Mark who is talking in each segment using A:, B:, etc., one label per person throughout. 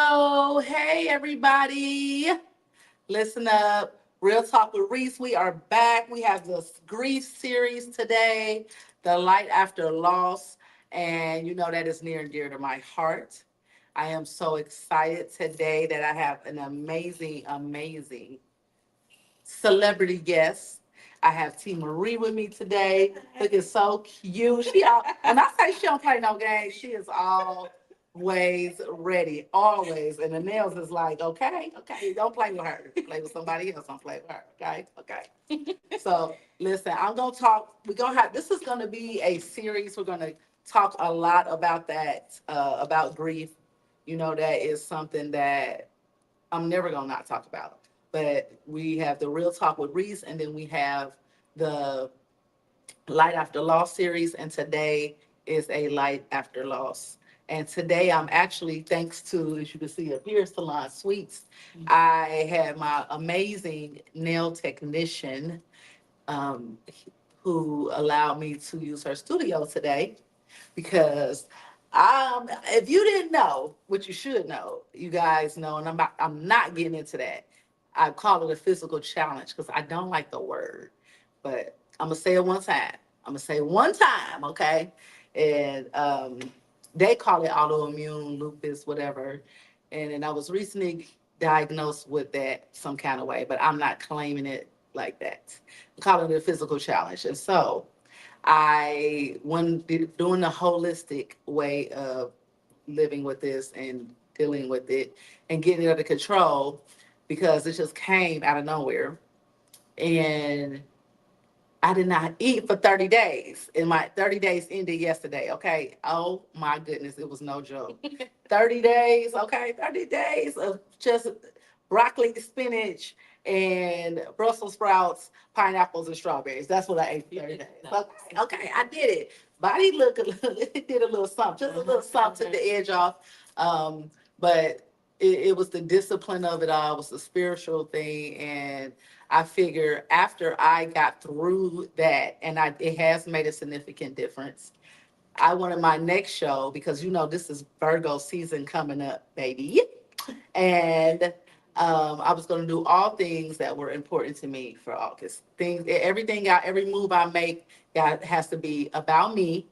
A: Hello. Hey, everybody. Listen up. Real Talk with Reese. We are back. We have this grief series today, The Light After Loss. And you know that is near and dear to my heart. I am so excited today that I have an amazing celebrity guest. I have T Marie with me today. Looking so cute. When I say she don't play no games, she is always ready, always. And the nails is like, okay, don't play with her. Play with somebody else. Don't play with her. Okay. So listen, I'm gonna talk. We're gonna have this is gonna be a series. We're gonna talk a lot about that, about grief. You know, that is something that I'm never gonna not talk about. But we have the Real Talk with Reese, and then we have the Light After Loss series, and today is a Light After Loss. And today I'm actually, thanks to, as you can see up here, Salon Suites, I had my amazing nail technician um, who allowed me to use her studio today because if you didn't know, what you should know, you guys know, and I'm not getting into that. I call it a physical challenge because I don't like the word, but I'm gonna say it one time. I'm gonna say one time, okay? And they call it autoimmune lupus, whatever. And then I was recently diagnosed with that some kind of way, but I'm not claiming it like that. I'm calling it a physical challenge, and so when doing the holistic way of living with this and dealing with it and getting it under control because it just came out of nowhere. And I did not eat for 30 days. And my 30 days ended yesterday. Okay. Oh my goodness. It was no joke. 30 days. Okay. 30 days of just broccoli, spinach, and Brussels sprouts, pineapples, and strawberries. That's what I ate for 30 days. Okay. I did it. Body look a little, it did a little something, just a little something, took the edge off. But it was the discipline of it all, it was the spiritual thing. And I figure after I got through that, and it has made a significant difference. I wanted my next show because you know this is Virgo season coming up, baby, and I was going to do all things that were important to me for August. Every move I make, has to be about me.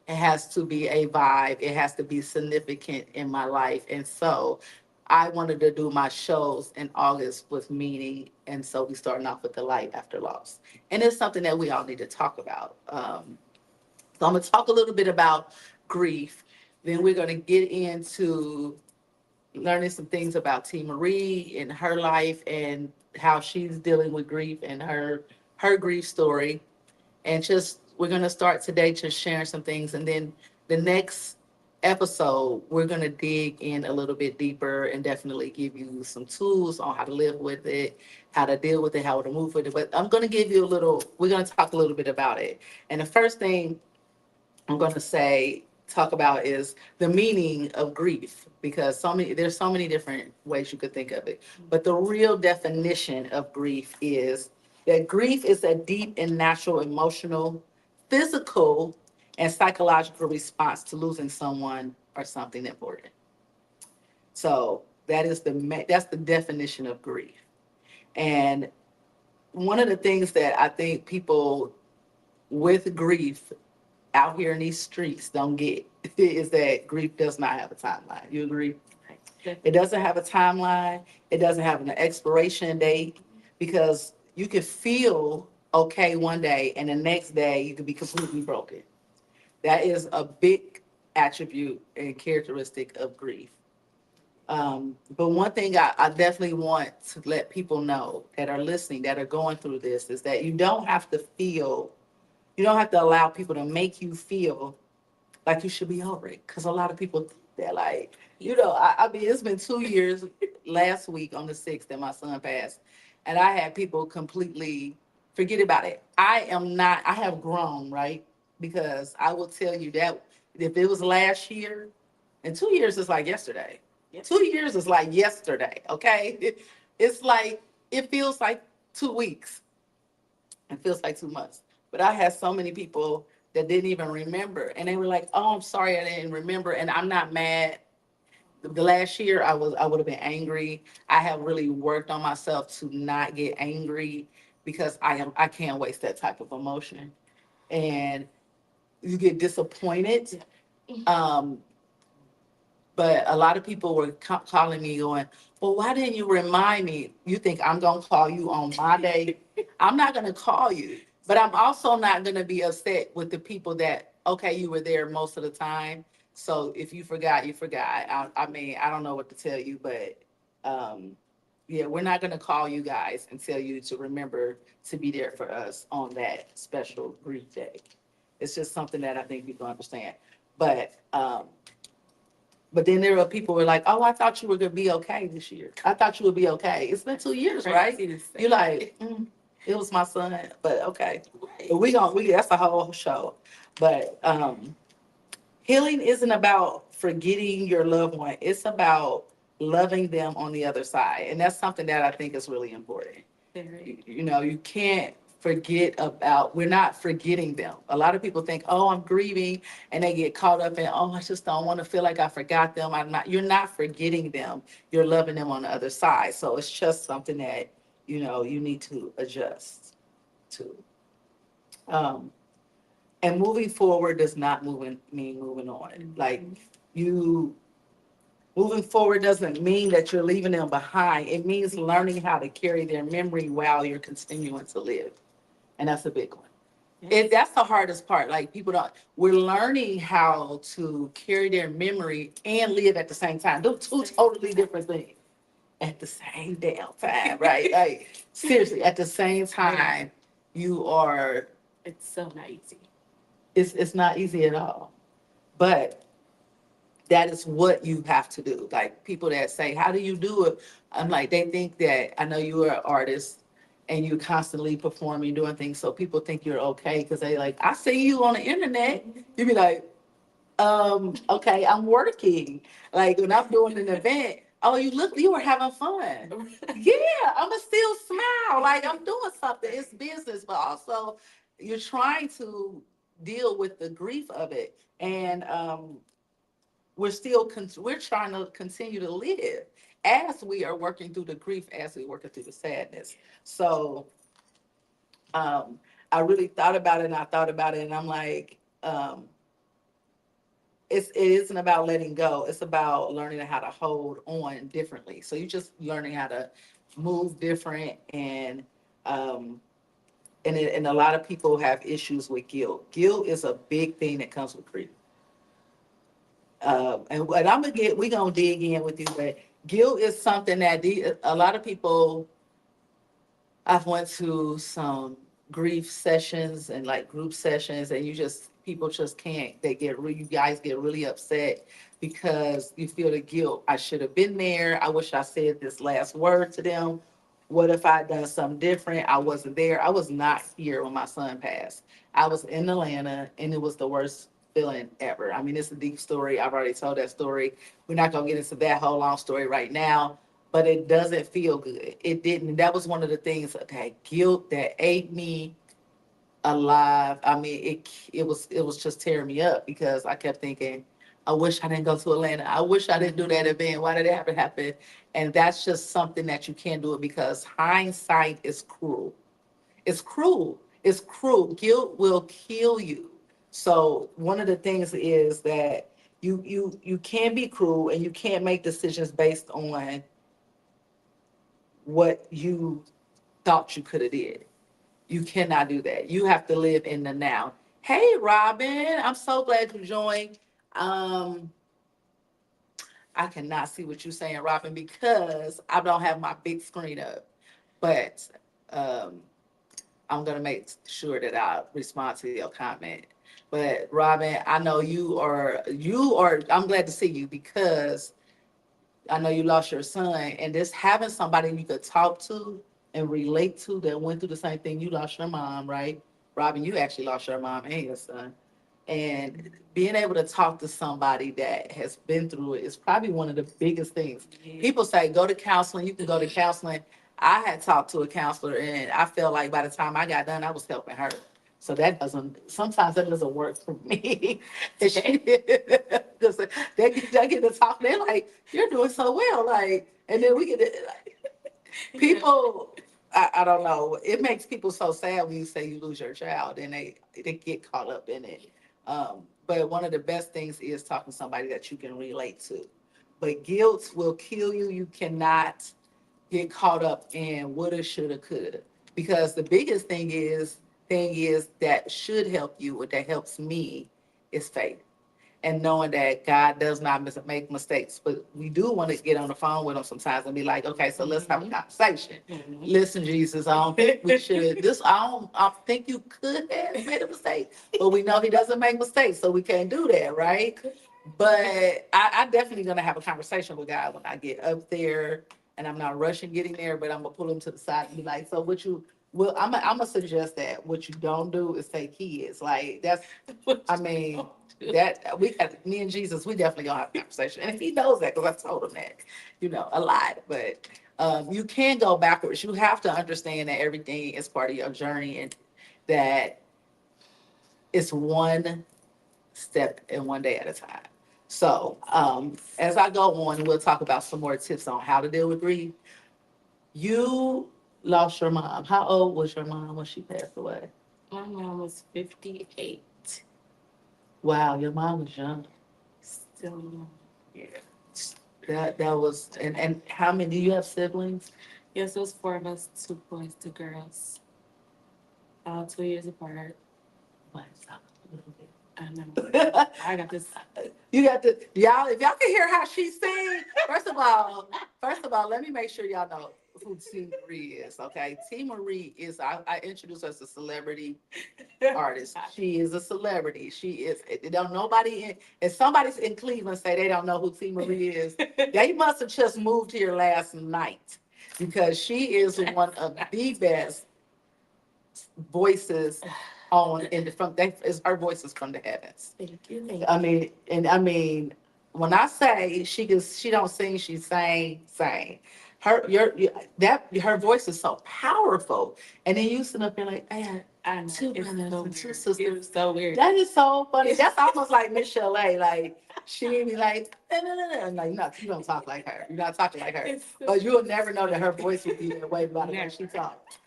A: It has to be a vibe. It has to be significant in my life, and so I wanted to do my shows in August with meaning, and so we starting off with the light after loss, and it's something that we all need to talk about. So I'm gonna talk a little bit about grief. Then we're gonna get into learning some things about T. Marie and her life and how she's dealing with grief and her grief story. And just we're gonna start today just sharing some things, and then the next episode we're gonna dig in a little bit deeper and definitely give you some tools on how to live with it, how to deal with it, how to move with it. But I'm gonna give you a little. We're gonna talk a little bit about it. And the first thing I'm going to talk about is the meaning of grief because there's so many different ways you could think of it. But the real definition of grief is that grief is a deep and natural emotional, physical, and psychological response to losing someone or something important. So that's the definition of grief. And one of the things that I think people with grief out here in these streets don't get is that grief does not have a timeline. You agree? It doesn't have a timeline. It doesn't have an expiration date because you can feel okay one day and the next day you can be completely broken. That is a big attribute and characteristic of grief. But one thing I definitely want to let people know that are listening, that are going through this, is that you don't have to allow people to make you feel like you should be over it. Because a lot of people think that, like, I mean, it's been 2 years last week on the 6th that my son passed. And I had people completely forget about it. I have grown, right? Because I will tell you that if it was last year, and 2 years is like yesterday. 2 years is like yesterday, okay? It's like, it feels like 2 weeks. It feels like 2 months. But I had so many people that didn't even remember. And they were like, oh, I'm sorry I didn't remember. And I'm not mad the last year I would have been angry. I have really worked on myself to not get angry because I can't waste that type of emotion. And you get disappointed. Um, but a lot of people were calling me going, well, why didn't you remind me? You think I'm going to call you on my day? I'm not going to call you, but I'm also not going to be upset with the people that, okay, you were there most of the time. So if you forgot, you forgot. I mean, I don't know what to tell you, but um, yeah, we're not going to call you guys and tell you to remember to be there for us on that special grief day. It's just something that I think people understand. But but then there are people who are like, oh, I thought you were gonna be okay this year. I thought you would be okay. It's been 2 years, right? You're like, it was my son, but okay. But we that's a whole show. But healing isn't about forgetting your loved one. It's about loving them on the other side. And that's something that I think is really important. You know, you can't forget about, we're not forgetting them. A lot of people think, oh, I'm grieving, and they get caught up in, oh, I just don't want to feel like I forgot them. You're not forgetting them. You're loving them on the other side. So it's just something that, you know, you need to adjust to. Um, and moving forward does not mean moving on. Like you moving forward doesn't mean that you're leaving them behind. It means learning how to carry their memory while you're continuing to live. And that's a big one. That's the hardest part. Like people don't, we're learning how to carry their memory and live at the same time. Those two totally different things at the same damn time, right? Like seriously, at the same time, you are. It's so not easy. It's not easy at all. But that is what you have to do. Like people that say, how do you do it? I'm like, they think that I know you are an artist and you're constantly performing, doing things. So people think you're okay because they like, I see you on the internet. You be like, okay, I'm working. Like when I'm doing an event, oh, you were having fun. Yeah, I'ma still smile. Like I'm doing something. It's business, but also you're trying to deal with the grief of it. And we're trying to continue to live as we are working through the grief, as we're working through the sadness. So um, I really thought about it, and I thought about it, and I'm like, it isn't about letting go. It's about learning how to hold on differently. So you just learning how to move different, and and a lot of people have issues with guilt. Guilt is a big thing that comes with grief. And what we're gonna dig in with you, but guilt is something that a lot of people. I've went to some grief sessions and like group sessions, and people just can't. You guys get really upset because you feel the guilt. I should have been there. I wish I said this last word to them. What if I done something different? I wasn't there. I was not here when my son passed. I was in Atlanta, and it was the worst feeling ever. I mean, it's a deep story. I've already told that story. We're not gonna get into that whole long story right now, but it doesn't feel good. It didn't. That was one of the things, that guilt that ate me alive. I mean, it was just tearing me up because I kept thinking, I wish I didn't go to Atlanta. I wish I didn't do that event. Why did it have to happen? And that's just something that you can't do it because hindsight is cruel. It's cruel. It's cruel. Guilt will kill you. So one of the things is that you can't be cruel and you can't make decisions based on what you thought you could have did. You cannot do that. You have to live in the now. Hey, Robin, I'm so glad you joined. Um, I cannot see what you're saying, Robin, because I don't have my big screen up. But um, I'm gonna make sure that I respond to your comment. But Robin, I know I'm glad to see you because I know you lost your son, and just having somebody you could talk to and relate to that went through the same thing. You lost your mom, right? Robin, you actually lost your mom and your son. And being able to talk to somebody that has been through it is probably one of the biggest things. People say go to counseling, you can go to counseling. I had talked to a counselor, and I felt like by the time I got done, I was helping her So that doesn't, sometimes that doesn't work for me. Because they get to talk, they're like, you're doing so well. Like, and then we get to, like, people, I don't know. It makes people so sad when you say you lose your child and they get caught up in it. But one of the best things is talking to somebody that you can relate to. But guilt will kill you. You cannot get caught up in woulda, shoulda, coulda. Because the biggest thing is that should help you, or that helps me, is faith and knowing that God does not make mistakes. But we do want to get on the phone with him sometimes and be like, okay, so let's have a conversation. Listen, Jesus, I don't think we should. I think you could have made a mistake, but we know He doesn't make mistakes, so we can't do that, right? But I definitely gonna have a conversation with God when I get up there, and I'm not rushing getting there, but I'm gonna pull him to the side and be like, so what you? Well, I'm gonna suggest that what you don't do is take kids. Like that's, I mean, that we got me and Jesus, we definitely gonna have a conversation, and he knows that because I told him that, a lot. But you can go backwards. You have to understand that everything is part of your journey, and that it's one step and one day at a time. So as I go on, we'll talk about some more tips on how to deal with grief. You lost your mom. How old was your mom when she passed away?
B: My mom was 58.
A: Wow, your mom was young.
B: Still young.
A: Yeah. That was, and how many, do you have siblings?
B: Yes, it was four of us, two boys, two girls, all 2 years apart.
A: What, stop a little bit.
B: I know. I got this.
A: You got to, y'all, if y'all can hear how she sings, first of all, let me make sure y'all know who T Marie is, okay? T Marie is, I introduced her as a celebrity artist. She is a celebrity. She is, don't nobody if somebody's in Cleveland say they don't know who T Marie is, they must have just moved here last night, because she is one of the best voices on in the from that is her voices from the heavens.
B: Thank you. Thank
A: I
B: you.
A: mean, and I mean, when I say she don't sing, she sing. Her voice is so powerful. And then you sit up there like, man,
B: I know.
A: two
B: It's
A: brothers
B: so
A: and two
B: weird.
A: sisters.
B: It's so weird.
A: That is so funny. That's almost like Miss Chalet. Like she be like, no. I'm like, no, you don't talk like her. You're not talking like her.
B: It's so
A: But you'll never know that her voice would be that way by the way she talks.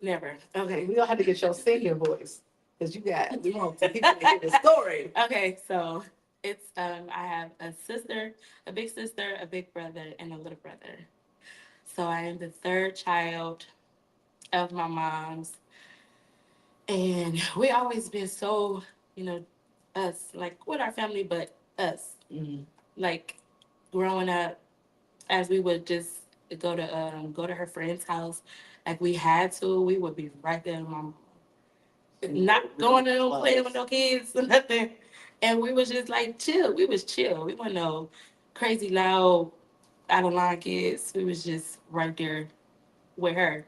B: Never.
A: Okay, we don't have to get your singing voice. Because we want the people to hear the story.
B: Okay, so it's I have a sister, a big sister, a big brother, and a little brother. So I am the third child of my mom's, and we always been so, you know, us like with our family, but us
A: Mhm.
B: like growing up, as we would just go to her friend's house, like we had to, we would be right there. My not going to no playing with no kids or nothing. And we was just like chill. We was chill. We weren't no crazy loud, out of line kids. We was just right there with her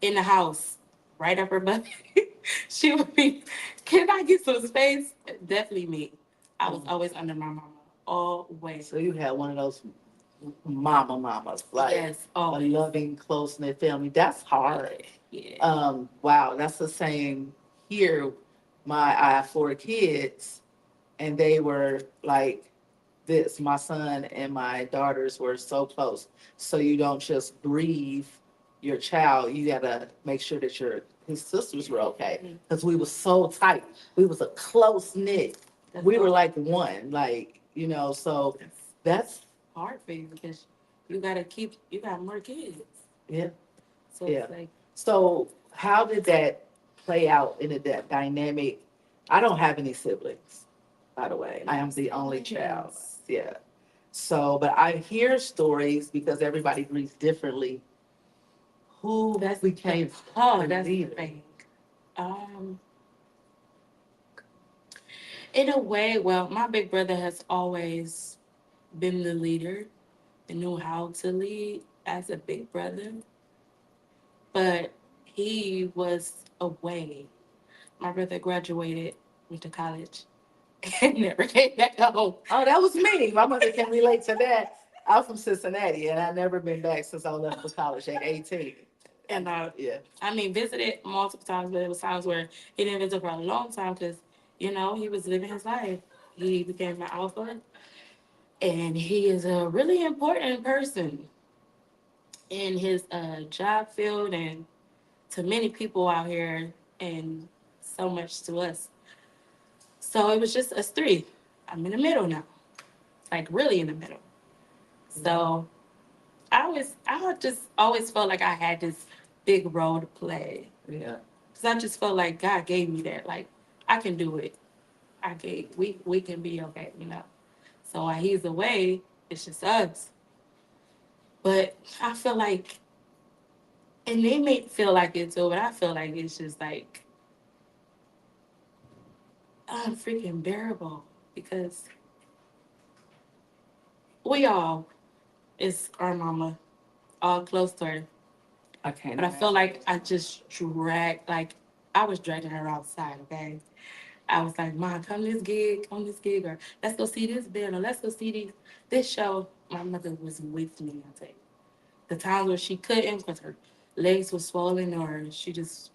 B: in the house, right up her butt. She would be, can I get some space? Definitely me. I was always under my mama. Always.
A: So you had one of those mamas, like
B: Yes,
A: a
B: always.
A: loving, close knit family. That's hard.
B: Yeah.
A: Wow, that's the same here. I have four kids, and they were like this. My son and my daughters were so close. So you don't just grieve your child. You gotta make sure that his sisters were okay, because we were so tight. We was a close knit. We were like one, like So that's
B: hard for you because you got more kids.
A: yeah.
B: So
A: Yeah.
B: it's like
A: So how did that play out in that dynamic? I don't have any siblings, by the way. I am the only child. Yeah. So, but I hear stories because everybody grieves differently. Who
B: that's
A: became
B: that's the
A: leader?
B: thing. Um, in a way, well, my big brother has always been the leader and knew how to lead as a big brother, but he was away. My brother graduated, went to college, and never came back home.
A: Oh, that was me. My mother can relate to that. I'm from Cincinnati, and I've never been back since I left for college at 18.
B: And
A: Yeah.
B: I mean, visited multiple times, but it was times where he didn't visit for a long time because, he was living his life. He became my alpha, and he is a really important person in his job field and to many people out here, and so much to us. So it was just us three. I'm in the middle now, like really in the middle. So I just always felt like I had this big role to play.
A: Yeah.
B: Cause I just felt like God gave me that. Like I can do it. We can be okay. So while he's away, it's just us. But I feel like, and they may feel like it too, but I feel like it's just like unfreaking bearable because we all is our mama, all close to her.
A: I can't
B: But I feel
A: imagine.
B: like I just like I was dragging her outside, okay? I was like, Mom, come this gig, or let's go see this band, or let's go see this show. My mother was with me, I tell you. The times where she couldn't because her legs were swollen, or she just,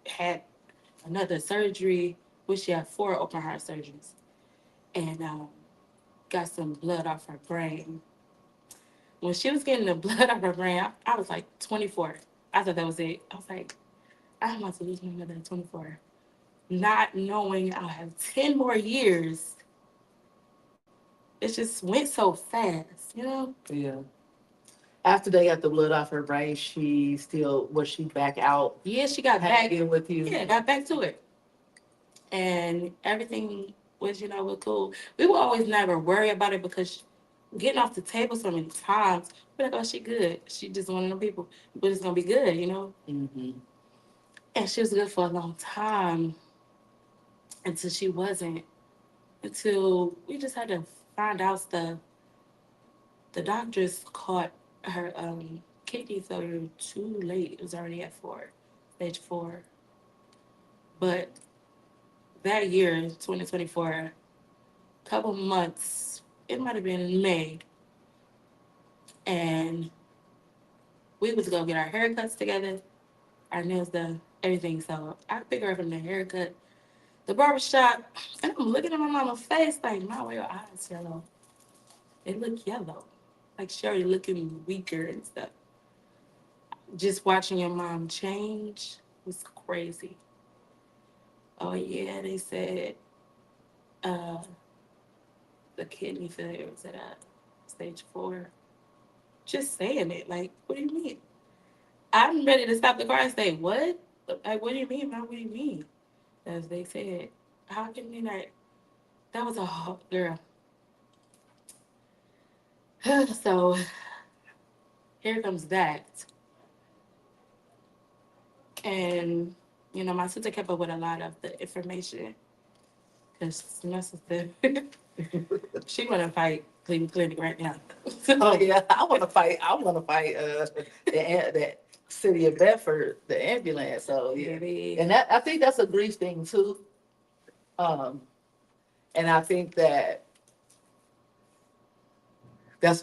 B: had another surgery, which she had 4 open heart surgeries, and got some blood off her brain. When she was getting the blood off her brain, I was like 24. I thought that was it. I was like, I'm about to lose my mother at 24. Not knowing I'll have 10 more years. It just went so fast.
A: Yeah. After they got the blood off her brain, was she back out
B: Yeah, she got back.
A: hanging with you?
B: Yeah, got back to it. And everything was cool. We would always never worry about it because getting off the table so many times, we're like, oh, she good. She just one of them people, but it's going to be good.
A: Mm-hmm.
B: And she was good for a long time until she wasn't. Until we just had to find out stuff. The doctors caught her kidney failure too late. It was already at stage 4. But that year, 2024, a couple months, it might have been in May, and we was gonna get our haircuts together, our nails done, everything. So I pick her up from the haircut, the barbershop, and I'm looking at my mama's face like, "My, why your eyes yellow? They look yellow." Like she already looking weaker and stuff. Just watching your mom change was crazy. Oh yeah, they said uh, the kidney failure was at stage 4. Just saying it, like, what do you mean? I'm ready to stop the car and say, what? Like, what do you mean, Mom? What do you mean? As they said, how can you not? That was a hot girl. So here comes that. And, my sister kept up with a lot of the information because my sister, she want to fight Cleveland Clinic right now.
A: Oh yeah, I want to fight. I want to fight. The city of Bedford, the ambulance. So yeah,
B: Maybe.
A: and that I think that's a grief thing too. Um, and I think that's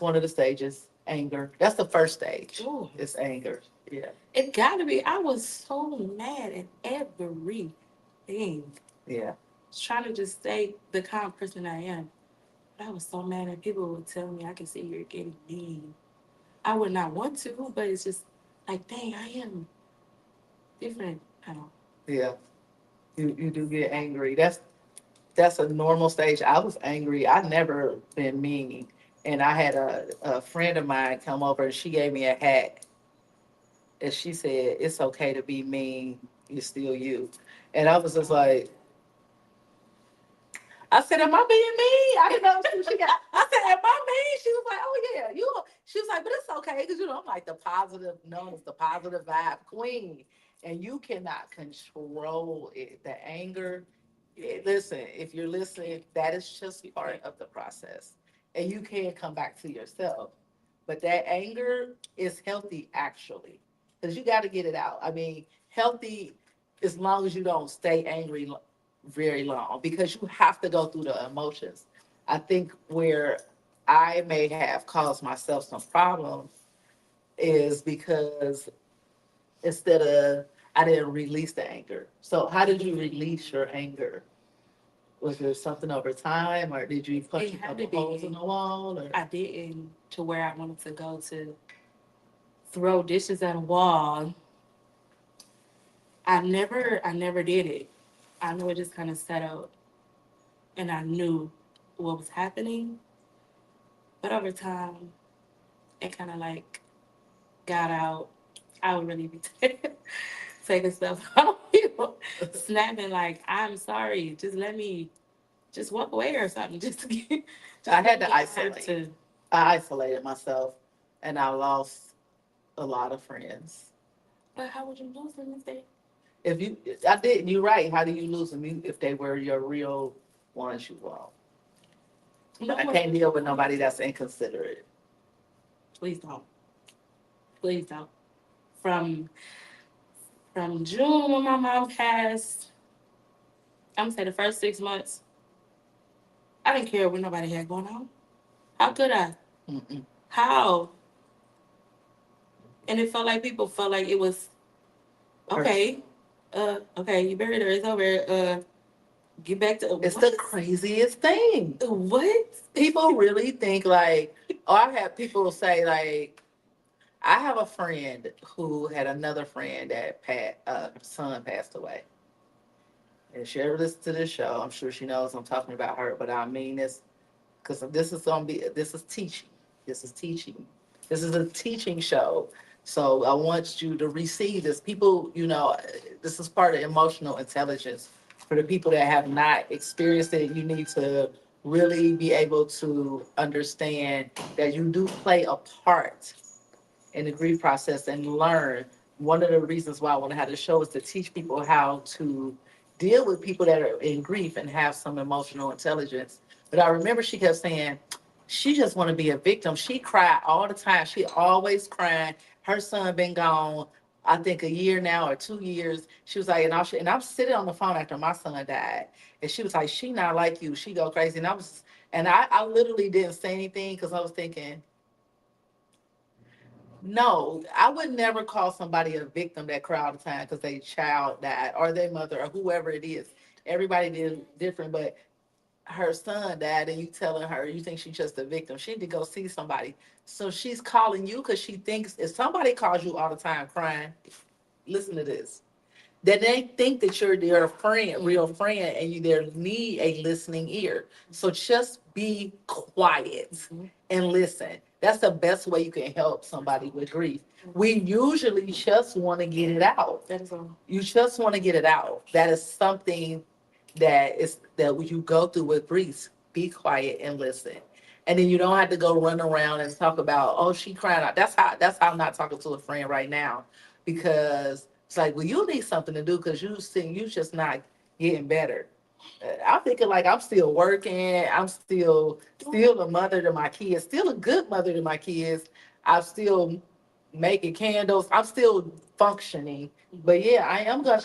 A: one of the stages. Anger. That's the first stage.
B: Ooh.
A: It's anger. Yeah.
B: It gotta be. I was so mad at everything.
A: Yeah.
B: Trying to just stay the calm person I am. But I was so mad at people would tell me I can see you're getting mean. I would not want to, but it's just like, dang, I am different. I don't.
A: Yeah. You do get angry. That's a normal stage. I was angry. I never been mean. And I had a friend of mine come over and she gave me a hat and she said, "It's okay to be mean. You're still you." And I was just like, I said, "Am I being mean?" I didn't know she got. I said, "Am I mean?" She was like, "Oh yeah, you." She was like, "But it's okay because I'm like the positive, known as the positive vibe queen, and you cannot control it. The anger. Listen, if you're listening, that is just part of the process, and you can come back to yourself. But that anger is healthy actually, because you got to get it out. I mean, healthy as long as you don't stay angry very long because you have to go through the emotions. I think where I may have caused myself some problems is because instead of I didn't release the anger. So how did you release your anger? Was there something over time, or did you punch
B: It
A: a
B: had to
A: couple holes in
B: be.
A: the wall? Or
B: I didn't to where I wanted to go to throw dishes at a wall. I never did it. I knew it just kind of settled, and I knew what was happening. But over time, it kind of like got out. I would really be taking stuff out of people, snapping like, "I'm sorry. Just let me, just walk away or something. Just to get,
A: I
B: just
A: had
B: let
A: to
B: me have
A: isolate.
B: to."
A: I isolated myself, and I lost a lot of friends.
B: But how would you lose them if they?
A: If you, I did. You're right. How do you lose them if they were your real ones you love?
B: No
A: I
B: more.
A: can't deal with nobody that's inconsiderate.
B: Please don't. Please don't. From June when my mom passed, I'm gonna say the first 6 months, I didn't care what nobody had going on. How could I?
A: Mm-mm.
B: How? And it felt like people felt like it was
A: Personal.
B: okay. Okay, you buried her. It's over. Get back to
A: It's
B: what?
A: the craziest thing.
B: What?
A: People really think like, oh, I have people say like, I have a friend who had another friend that son passed away. And she ever listens to this show, I'm sure she knows I'm talking about her, but I mean this because this is teaching. This is teaching. This is a teaching show. So I want you to receive this. People, this is part of emotional intelligence. For the people that have not experienced it, you need to really be able to understand that you do play a part in the grief process and learn. One of the reasons why I want to have the show is to teach people how to deal with people that are in grief and have some emotional intelligence. But I remember she kept saying, she just want to be a victim. She cried all the time. She always crying. Her son been gone, I think a year now or 2 years. She was like, and I'm sitting on the phone after my son died, and she was like, she not like you. She go crazy, and I literally didn't say anything because I was thinking, no, I would never call somebody a victim that cry all the time because their child died or their mother or whoever it is. Everybody did different, but her son died and you telling her you think she's just a victim. She need to go see somebody. So she's calling you because she thinks if somebody calls you all the time crying, listen to this. Then they think that you're their friend, real friend, and you there need a listening ear. So just be quiet and listen. That's the best way you can help somebody with grief. We usually just want to get it out.
B: That is all.
A: You just want to get it out. That is something that when you go through with grief, be quiet and listen. And then you don't have to go run around and talk about, oh, she crying out. That's how I'm not talking to a friend right now. Because it's like, well, you need something to do because you just not getting better. I'm thinking like I'm still working. I'm still a mother to my kids, still a good mother to my kids. I'm still making candles. I'm still functioning. But yeah,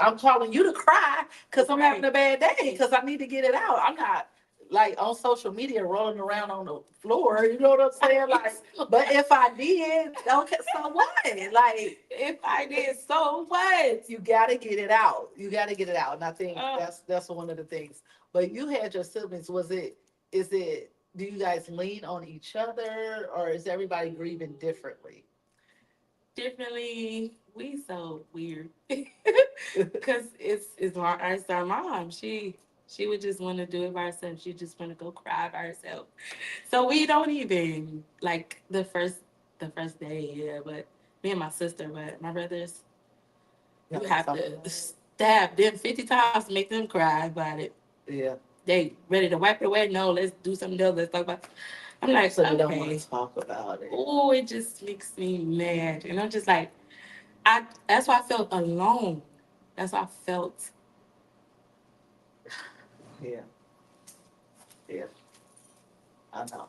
A: I'm calling you to cry because I'm having a bad day because I need to get it out. I'm not like on social media rolling around on the floor. You know what I'm saying? Like, but if I did, okay, so what? Like,
B: If I did, so what?
A: you gotta get it out. You gotta get it out. And I think
B: Uh,
A: that's one of the things. But you had your siblings. Is it, do you guys lean on each other or is everybody grieving differently?
B: Definitely, we so weird because it's our mom. She would just want to do it by herself. She just want to go cry by herself. So we don't even like the first day, yeah. But me and my sister, but my brothers,
A: Yeah,
B: you have to stab them 50 times to make them cry about it.
A: yeah.
B: They ready to wipe it away. No, let's do something else. Let's talk about. I'm like,
A: So they don't want
B: okay.
A: to talk about it.
B: Oh, it just makes me mad, and I'm just like, I. That's why I felt alone. That's why I felt.
A: Yeah, yeah. I know.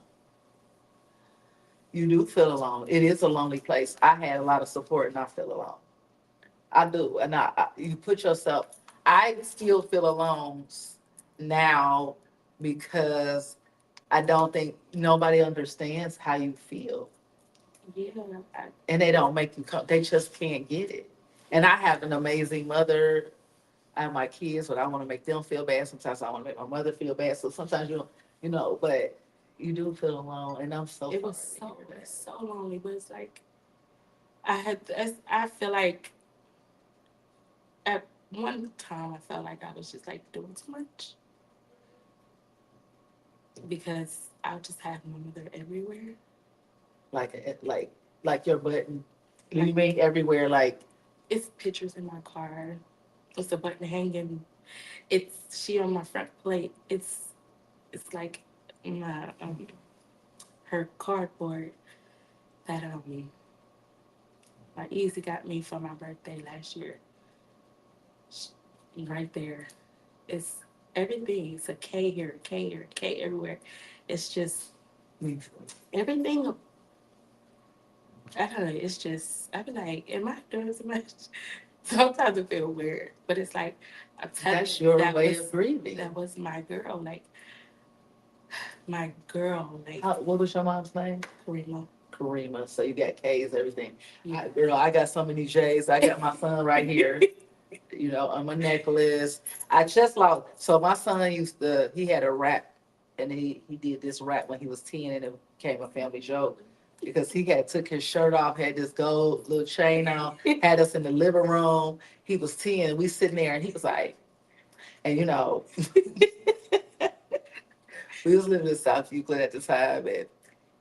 A: You do feel alone. It is a lonely place. I had a lot of support and I feel alone. I do. And you put yourself, I still feel alone now because I don't think nobody understands how you feel
B: Yeah, I,
A: and they don't make you come. They just can't get it. And I have an amazing mother. I have my kids, but I want to make them feel bad. Sometimes I want to make my mother feel bad. So sometimes but you do feel alone, and I'm so
B: It was so lonely, but it's like I feel like at one time I felt like I was just like doing too much because I just have my mother everywhere.
A: like your button. You
B: Like
A: mean everywhere? Like
B: it's pictures in my car. It's a button hanging. It's she on my front plate. It's like my her cardboard that my Easy got me for my birthday last year. Right there. It's everything. It's a K here, a K here, a K everywhere. It's just everything. I don't know. It's just I be like, am I doing so much? Sometimes it feel weird, but it's like I'm telling
A: that's
B: you,
A: your way of grieving.
B: that was my girl. Like my girl. Like
A: What was your mom's name?
B: Karima.
A: Karima. So you got K's, everything.
B: Yeah.
A: Girl, I got so many J's. I got my son right here. On my necklace. I just lost. So my son he had a rap, and he did this rap when he was 10, and it became a family joke because he had took his shirt off, had this gold little chain on, had us in the living room. He was 10, and we sitting there, and he was like, and we was living in South Euclid at the time, and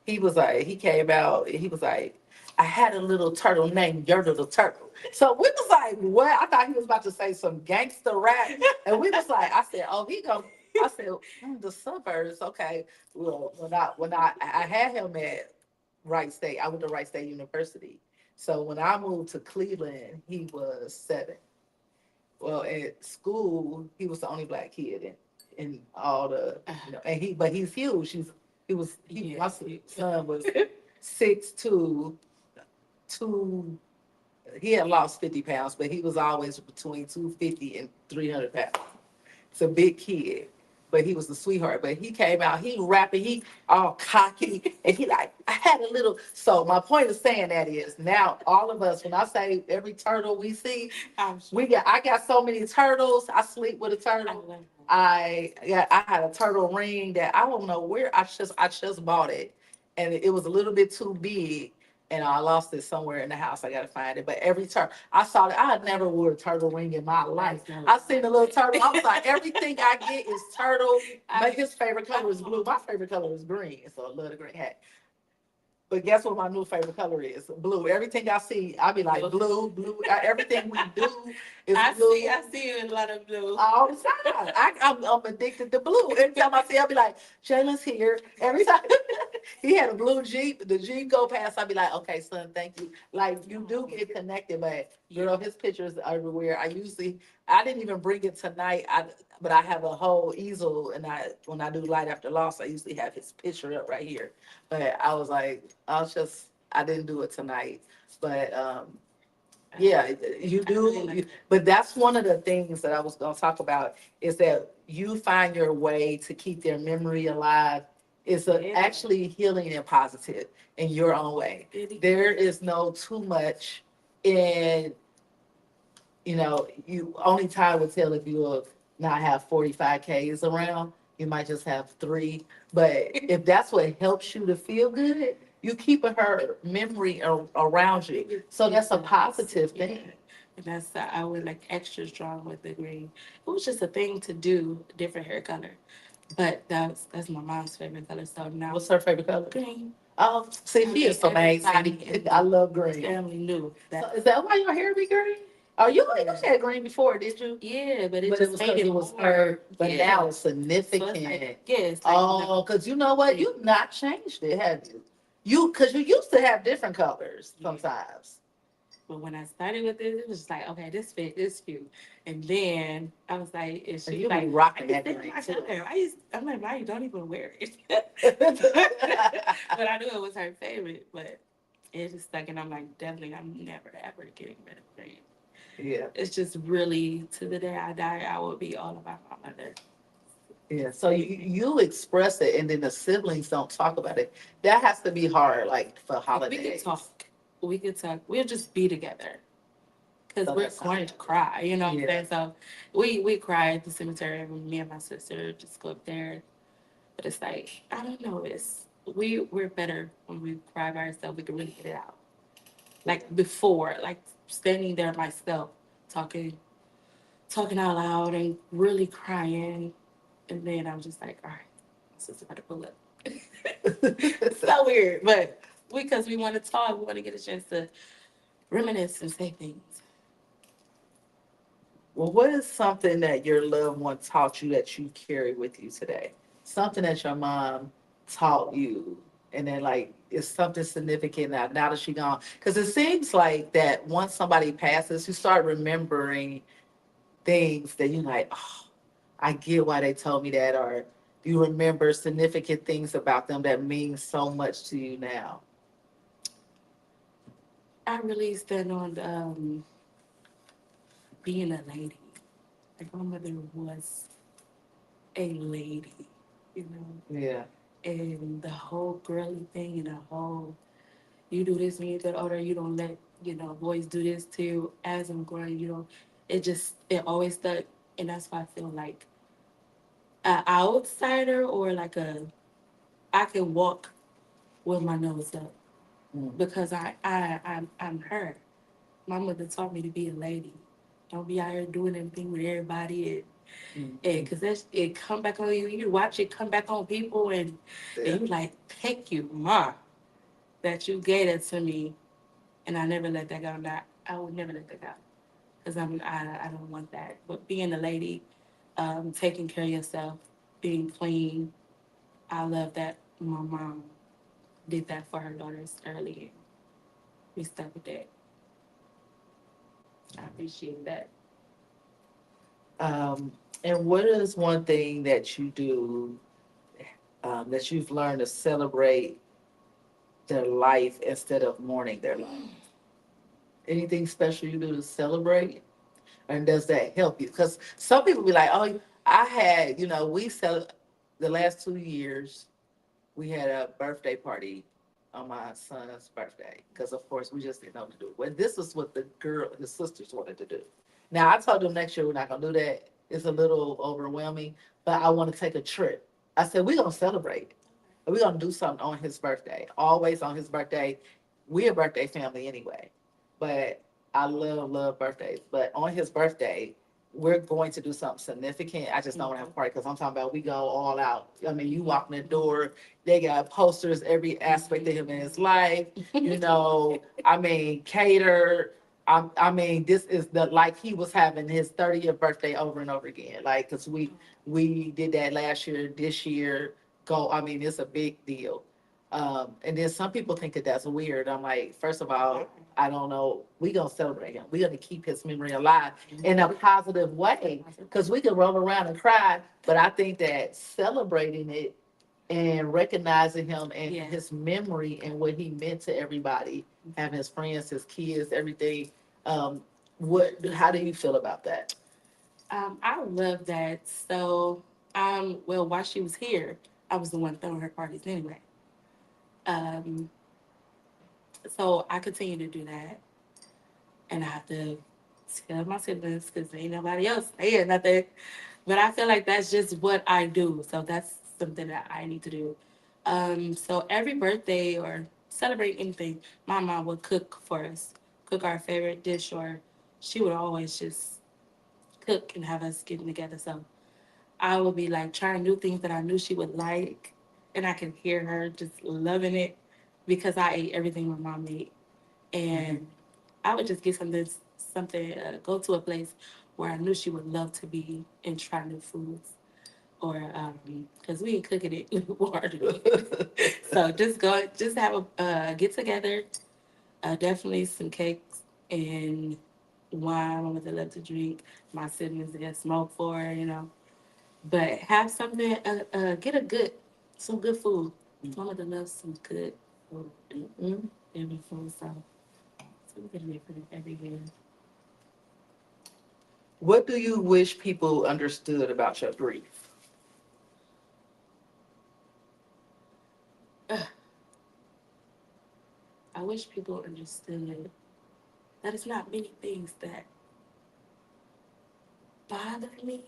A: he came out and he was like, I had a little turtle named Yertle the Turtle. So we was like, what? I thought he was about to say some gangster rap. And we was like, I said, oh, I said, the suburbs, okay. Well, when I had him at Wright State, I went to Wright State University. So when I moved to Cleveland, he was 7. Well, at school, he was the only black kid in all and but he's huge. My son was 6'2", two. He had lost 50 pounds, but he was always between 250 and 300 pounds. It's a big kid, but he was a sweetheart. But he came out, he rapping, he all cocky, and he like, I had a little. So my point of saying that is now all of us, when I say every turtle we see, I got so many turtles. I sleep with a turtle. I had a turtle ring that I don't know where I just bought it, and it was a little bit too big, and I lost it somewhere in the house. I gotta find it. But every turtle I saw it, I had never wore a turtle ring in my life. I seen a little turtle. I was like, everything I get is turtle. But his favorite color is blue. My favorite color is green, so I love the green hat. But guess what my new favorite color is? Blue. Everything I see, I be like blue, blue. Everything we do is blue.
B: I see you in a lot of blue.
A: All the time. I'm addicted to blue. Every time I see, I'll be like, Jalen's here. Every time he had a blue Jeep, the Jeep go past, I'll be like, okay, son, thank you. Like you do get connected, but girl, his pictures are everywhere. I didn't even bring it tonight. But I have a whole easel, and when I do Light After Loss, I usually have his picture up right here. But I was like, I didn't do it tonight. But yeah, you do. But that's one of the things that I was going to talk about is that you find your way to keep their memory alive is actually healing and positive in your own way. There is no too much in, you only time will tell if you will not have 45 Ks around. You might just have 3. But if that's what helps you to feel good, you keeping her memory around you. So that's a positive thing.
B: And I was like extra strong with the green. It was just a thing to do, different hair color. But that's my mom's favorite color. So now
A: What's her favorite color?
B: green.
A: Oh, see, she is amazing. I love green.
B: Family knew
A: that. So is that why your hair be green? Oh, you had green before, did you?
B: Yeah, but it
A: But
B: just
A: was
B: made it
A: was
B: more.
A: her. But
B: Yeah.
A: now it's
B: So
A: significant.
B: it's like, yeah, it's like
A: Oh, because you know what? You've not changed it, have you? Because you used to have different colors sometimes.
B: But when I started with this, it was just like, okay, this fit, this cute. And then I was like, is
A: And
B: she
A: you be
B: like,
A: rocking
B: I
A: that
B: just
A: green
B: my
A: too.
B: color. I'm like, why you don't even wear it? But I knew it was her favorite, but it just stuck, and I'm like, definitely, I'm never ever getting rid of green.
A: Yeah.
B: It's just really to the day I die, I will be all about my mother.
A: Yeah. So you express it, and then the siblings don't talk about it. That has to be hard, like for
B: We
A: holidays.
B: could talk. We could talk. We'll just be together. because we're going to cry, you know what I'm saying? So we cry at the cemetery. Me and my sister just go up there. But it's like, I don't know, we're better when we cry by ourselves. We can really get it out. Like before, like standing there myself, talking talking out loud and really crying. And then I'm just like, all right, my sister about to pull up. It's so weird. But because we want to talk, we want to get a chance to reminisce and say things.
A: Well, what is something that your loved one taught you that you carry with you today? Something that your mom taught you, and then like it's something significant now that she's gone. Because it seems like that once somebody passes, you start remembering things that you're like, oh, I get why they told me that, or you remember significant things about them that mean so much to you now.
B: I really stand on being a lady. Like my mother was a lady, you know.
A: Yeah.
B: And the whole girly thing and the whole you do this when you get older, you don't let, boys do this to you as I'm growing, it always stuck. And that's why I feel like an outsider or like I can walk with my nose up
A: Mm.
B: because I'm her. My mother taught me to be a lady. Don't be out here doing anything with everybody and because it come back on you. You watch it come back on people and you like, thank you, Ma, that you gave it to me and I never let that go. Not, I would never let that go because I don't want that. But being a lady, taking care of yourself, being clean, I love that my mom did that for her daughters early. And we stuck with that. I appreciate that.
A: Um, and what is one thing that you do that you've learned to celebrate their life instead of mourning their life? Anything special you do to celebrate? And does that help you? Because some people be like, oh, I had, we sell the last 2 years, we had a birthday party on my son's birthday. Because, of course, we just didn't know what to do. Well, this is what the sisters wanted to do. Now, I told them next year we're not going to do that. It's a little overwhelming, but I want to take a trip. I said, we're going to celebrate. We're going to do something on his birthday. Always on his birthday. We're a birthday family anyway. But I love birthdays. But on his birthday, we're going to do something significant. I just don't want to have a party because I'm talking about we go all out. I mean, you walk in the door, they got posters, every aspect of him in his life, I mean, cater. I mean, this is the like he was having his 30th birthday over and over again. Like, cause we did that last year, this year, go. I mean, it's a big deal. And then some people think that that's weird. I'm like, first of all, I don't know. We gonna celebrate him. We gonna keep his memory alive in a positive way. Cause we can roll around and cry, but I think that celebrating it and recognizing him and his memory and what he meant to everybody, having his friends, his kids, everything. Um, how do you feel about that?
B: I love that. So, well, while she was here, I was the one throwing her parties anyway. Um, so I continue to do that, and I have to tell my siblings because ain't nobody else saying nothing. But I feel like that's just what I do. So that's something that I need to do. So every birthday or celebrate anything, my mom would cook for us, cook our favorite dish, or she would always just cook and have us getting together. So I would be like trying new things that I knew she would like, and I could hear her just loving it because I ate everything my mom made, and I would just get go to a place where I knew she would love to be and try new foods, or because we ain't cooking it, we ordered it. So just have a get together, definitely some cakes and wine. My mother love to drink. My siblings they smoke for her, but have something, get some good food. My mother loves some good food. Mm-hmm. Every food, so we get different every year.
A: What do you wish people understood about your grief?
B: I wish people understood that it's not many things that bother me,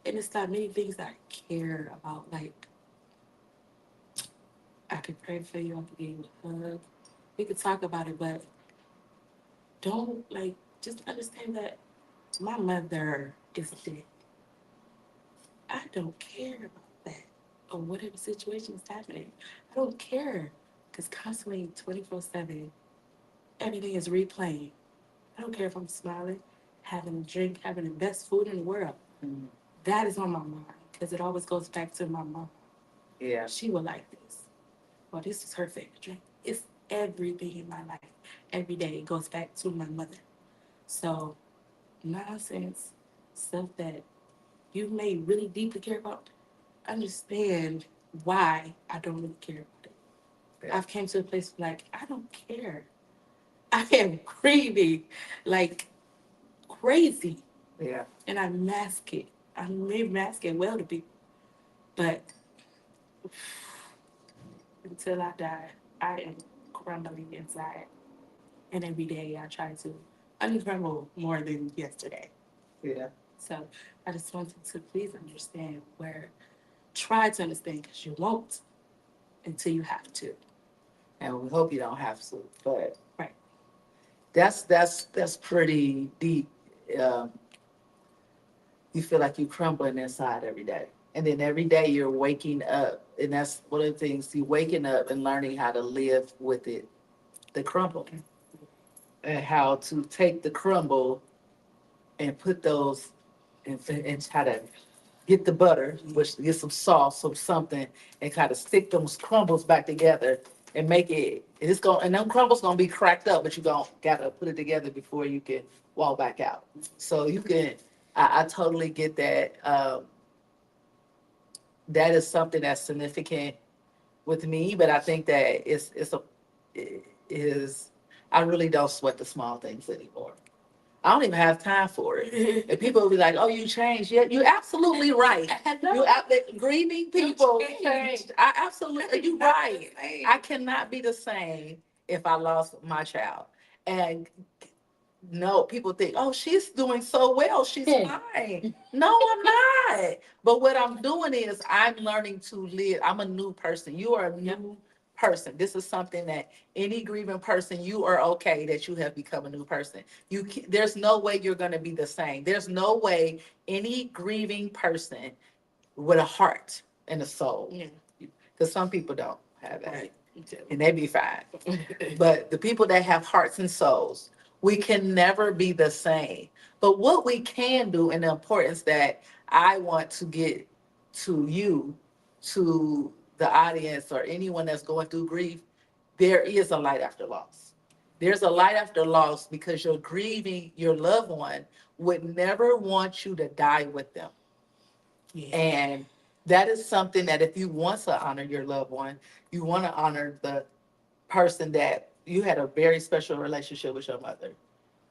B: and it's not many things that I care about. Like, I could pray for you, I could give you a hug, we could talk about it, but don't like just understand that my mother is dead. I don't care about that or whatever situation is happening. I don't care because constantly 24/7, everything is replaying. I don't care if I'm smiling, having a drink, having the best food in the world.
A: Mhm.
B: That is on my mind because it always goes back to my mom.
A: Yeah.
B: She would like this. Well, this is her favorite drink. It's everything in my life. Every day it goes back to my mother. So nonsense, stuff that you may really deeply care about, understand why I don't really care about it.
A: Yeah.
B: I've came to a place where, like, I don't care. I am grieving like crazy,
A: Yeah.
B: and I mask it. I may mask it well to people, but until I die, I am crumbling inside. And every day I try to uncrumble more than yesterday.
A: Yeah.
B: So I just wanted to please understand where, try to understand because you won't until you have to.
A: And we hope you don't have to, but
B: Right.
A: that's pretty deep. Um, you feel like you're crumbling inside every day. And then every day you're waking up. And that's one of the things, you waking up and learning how to live with it, the crumble, and how to take the crumble and put those and try to get the butter, which get some sauce, some something, and kind of stick those crumbles back together and make it. It's going and them crumbles gonna be cracked up, but you gonna gotta put it together before you can walk back out. So you can. I totally get that. That is something that's significant with me, but I think that it is. I really don't sweat the small things anymore. I don't even have time for it. And people will be like, "Oh, you changed." Yeah, you're absolutely right. Grieving people changed. I absolutely, you're right. I cannot be the same if I lost my child. And no, people think, "Oh, she's doing so well. She's fine." No, I'm not. But what I'm doing is I'm learning to live. I'm a new person. You are a new person. This is something that any grieving person, you are okay that you have become a new person. There's no way you're going to be the same. There's no way any grieving person with a heart and a soul. Yeah. Because some people don't have that. Right. And they be fine. But the people that have hearts and souls, we can never be the same. But what we can do, and the importance that I want to get to you, to the audience, or anyone that's going through grief, there is a light after loss. There's a light after loss because you're grieving your loved one would never want you to die with them. Yeah. And that is something that if you want to honor your loved one, you want to honor the person that you had a very special relationship with your mother.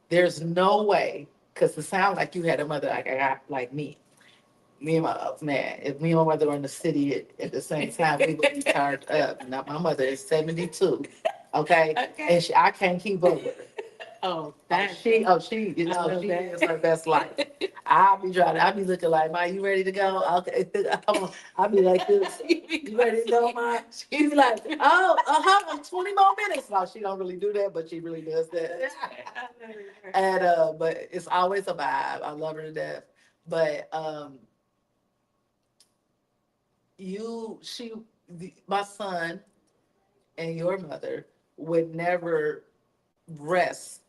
A: There's no way, because it sounds like you had a mother like I got like me. Me and my man, if me and my mother were in the city at the same time, we would be turned up. Now my mother is 72. Okay.
B: Okay.
A: And I can't keep up with her.
B: Oh,
A: You know, she is her best life. I'll be looking like, Ma, you ready to go? Okay. I'll be like this. You ready to go, Ma? She's be like, oh, 20 more minutes. No, she don't really do that, but she really does that. And but it's always a vibe. I love her to death. But you she my son and your mother would never rest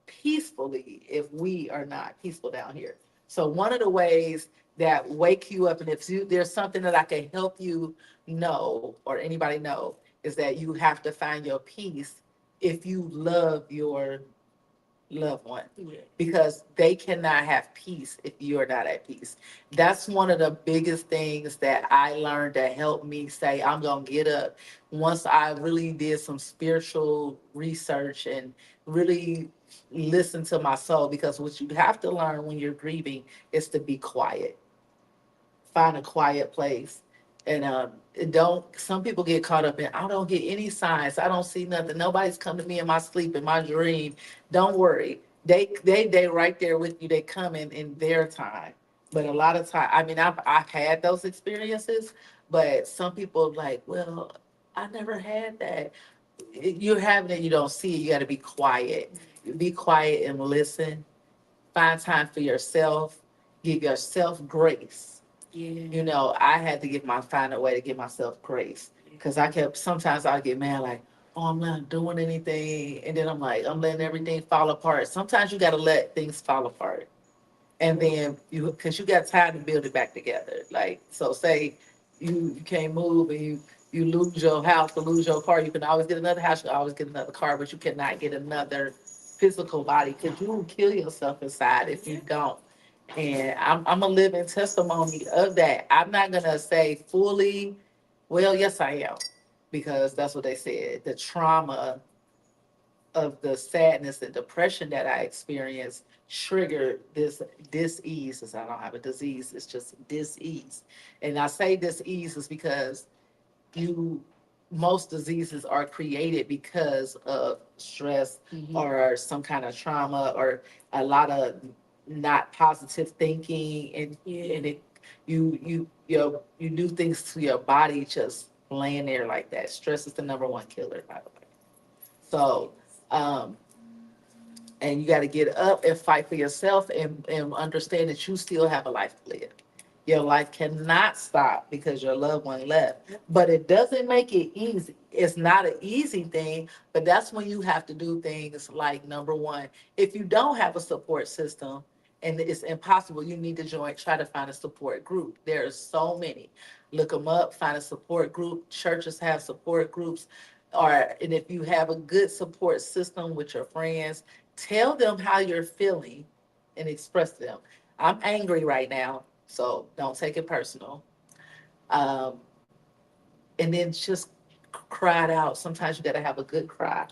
A: peacefully if we are not peaceful down here. So one of the ways that wake you up, and if there's something that I can help you know or anybody know, is that you have to find your peace if you love your loved one. Yeah. Because they cannot have peace if you're not at peace. That's one of the biggest things that I learned that helped me say, I'm going to get up. Once I really did some spiritual research and really listen to my soul, because what you have to learn when you're grieving is to be quiet. Find a quiet place And it don't. Some people get caught up in. I don't get any signs. I don't see nothing. Nobody's come to me in my sleep, in my dream. Don't worry. They right there with you. They come in their time. But a lot of time, I mean, I've had those experiences. But some people like, well, I never had that. You're having it. You don't see it. You got to be quiet. Be quiet and listen. Find time for yourself. Give yourself grace.
B: Yeah.
A: You know, I had to find a way to give myself grace because I kept, sometimes I get mad like, oh, I'm not doing anything. And then I'm like, I'm letting everything fall apart. Sometimes you got to let things fall apart. And then because you got time to build it back together. Like, so say you can't move and you lose your house or lose your car, you can always get another house, you can always get another car, but you cannot get another physical body because you will kill yourself inside if you don't. And I'm a living testimony of that. I'm not gonna say fully, well, yes, I am, because that's what they said. The trauma of the sadness and depression that I experienced triggered this dis-ease. Since I don't have a disease, it's just dis-ease. And I say dis-ease is because you most diseases are created because of stress or some kind of trauma or a lot of not positive thinking and it you do things to your body just laying there like that. Stress is the number one killer, by the way. So um and you got to get up and fight for yourself and understand that you still have a life to live. Your life cannot stop because your loved one left, but it doesn't make it easy. It's not an easy thing, but that's when you have to do things like number one, if you don't have a support system and it's impossible, you need to try to find a support group. There's so many. Look them up, find a support group. Churches have support groups. And if you have a good support system with your friends, tell them how you're feeling and express to them. I'm angry right now, so don't take it personal. Um, and then just cry it out. Sometimes you got to have a good cry.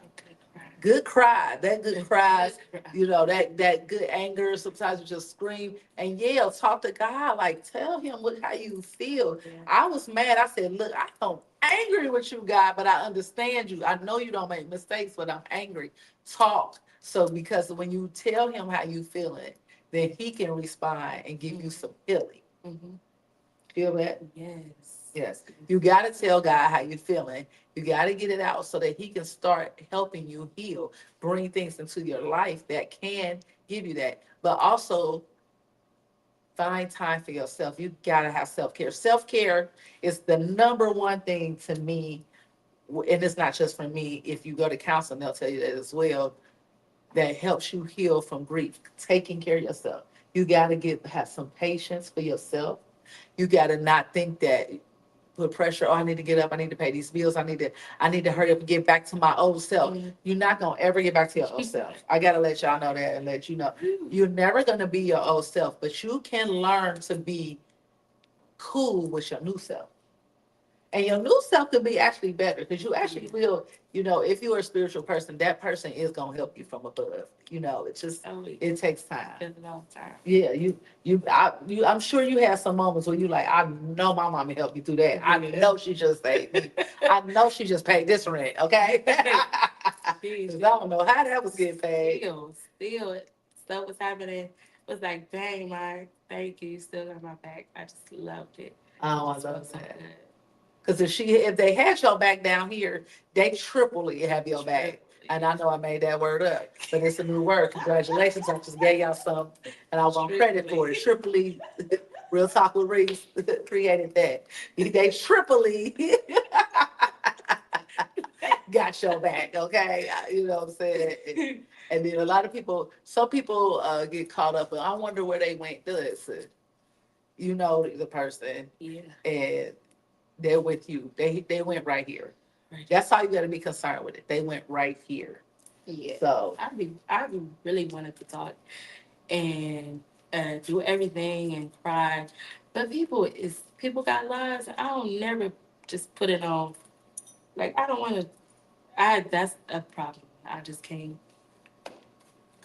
A: Good cry. That good cries, you know, that good anger. Sometimes you just scream and yell. Talk to God. Like tell him how you feel.
B: Yeah.
A: I was mad. I said, look, I'm angry with you, God, but I understand you. I know you don't make mistakes, but I'm angry. Talk. So because when you tell him how you feeling, then he can respond and give you some healing.
B: Mm-hmm.
A: Feel that?
B: Yes.
A: Yes. You got to tell God how you're feeling. You got to get it out so that he can start helping you heal, bring things into your life that can give you that. But also find time for yourself. You got to have self-care. Self-care is the number one thing to me. And it's not just for me. If you go to counseling, they'll tell you that as well. That helps you heal from grief, taking care of yourself. You got to have some patience for yourself. You got to not think that put pressure. Oh, I need to get up. I need to pay these bills. I need to hurry up and get back to my old self. You're not gonna ever get back to your old self. I gotta let y'all know that and let you know. You're never gonna be your old self, but you can learn to be cool with your new self. And your new self could be actually better because you actually feel, if you're a spiritual person, that person is gonna help you from above. It's just it takes time.
B: It's a long time.
A: Yeah, I'm sure you had some moments where you like, I know my mama helped me through that. I know she just saved me. I know she just paid this rent, okay? 'Cause I don't know how that was getting paid.
B: Still, stuff was happening. It was like, dang, Mark, thank you. You still got my back. I just loved it.
A: Oh, I
B: Just
A: love
B: felt so
A: that.
B: good.
A: Because if they had your back down here, they triply have your back. And I know I made that word up, but it's a new word. Congratulations, I just gave y'all some, and I want credit for it. Triply, Real Talk with Reese created that. They triply got your back, okay? You know what I'm saying? And then a lot of people, some people get caught up, and I wonder where they went. Listen, you know the person,
B: Yeah.
A: and they're with you. They went right here.
B: Right.
A: That's how you got to be concerned with it. They went right here.
B: Yeah.
A: So
B: I really wanted to talk and do everything and cry, but people got lives. I don't never just put it on. Like I don't want to. That's a problem. I just can't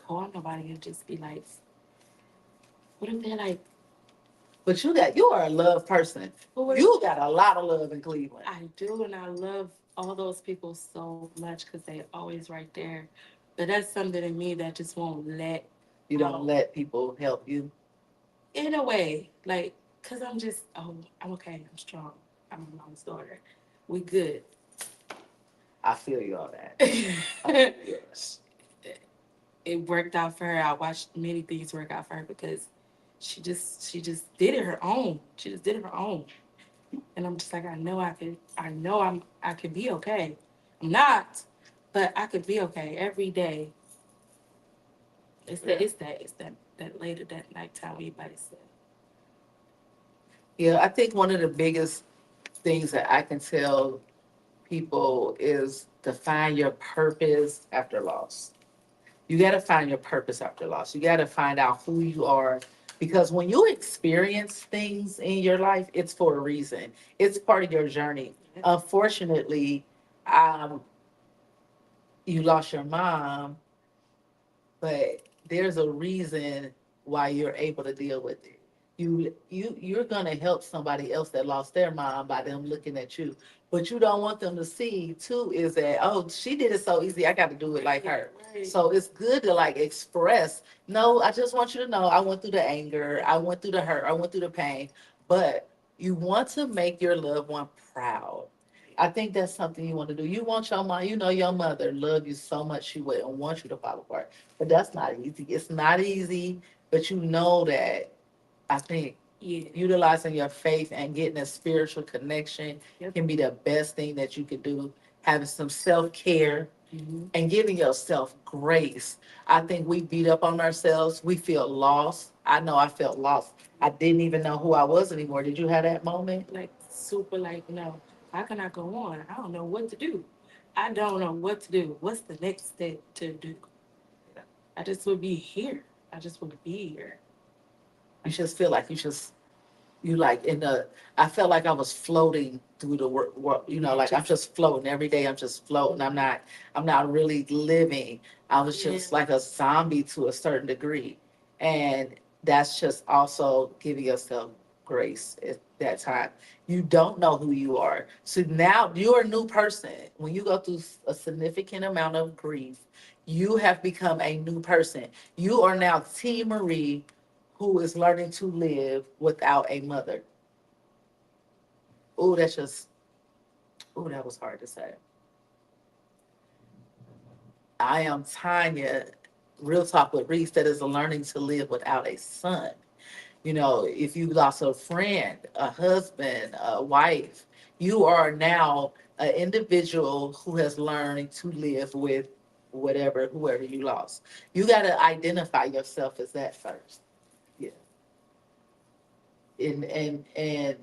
B: call nobody and just be like, what if they're like
A: But you are a love person. You got a lot of love in Cleveland.
B: I do, and I love all those people so much because they always right there. But that's something in me that just won't let.
A: You don't let people help you.
B: In a way, like, because I'm just, oh, I'm okay, I'm strong, I'm my mom's daughter. We good.
A: I feel you on that. Yes.
B: It worked out for her. I watched many things work out for her because she just did it her own. She just did it her own. And I'm just like, I could be okay. I'm not, but I could be okay every day. It's that later that nighttime we by yourself.
A: Yeah, I think one of the biggest things that I can tell people is to find your purpose after loss. You got to find your purpose after loss. You got to find out who you are, because when you experience things in your life, it's for a reason. It's part of your journey. Unfortunately, um, you lost your mom, but there's a reason why you're able to deal with it. You're gonna help somebody else that lost their mom by them looking at you. But you don't want them to see too is that, oh, she did it so easy, I got to do it like her. Right. So it's good to like express, no, I just want you to know I went through the anger, I went through the hurt, I went through the pain, but you want to make your loved one proud. I think that's something you want to do. You want your mom, you know, your mother love you so much she wouldn't want you to fall apart. But that's not easy. It's not easy, but you know that. I think utilizing your faith and getting a spiritual connection can be the best thing that you could do. Having some self care and giving yourself grace. I think we beat up on ourselves. We feel lost. I know I felt lost. I didn't even know who I was anymore. Did you have that moment?
B: Like super, like, no, how can I go on? I don't know what to do. I don't know what to do. What's the next step to do? I just would be here. I just would be here.
A: You just feel like you like in the, I felt like I was floating through the world, you know, like I'm just floating every day. I'm just floating. I'm not really living. I was just like a zombie to a certain degree. And that's just also giving yourself grace at that time. You don't know who you are. So now you're a new person. When you go through a significant amount of grief, you have become a new person. You are now T. Marie, who is learning to live without a mother. Oh, that's just, oh, that was hard to say. I am Tanya, real talk with Reese, that is learning to live without a son. You know, if you lost a friend, a husband, a wife, you are now an individual who has learned to live with whoever you lost. You got to identify yourself as that first. Yeah. And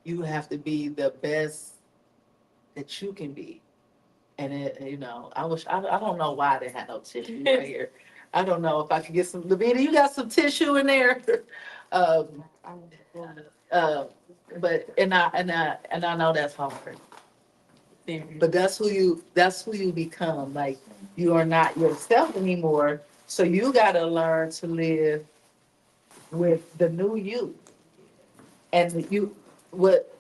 A: you have to be the best that you can be. And I don't know why they had no tissue right here. I don't know if I could get some, Lavina, you got some tissue in there? Um, uh, but, and I know that's hard, but that's who you become. Like, you are not yourself anymore. So you got to learn to live with the new you. And what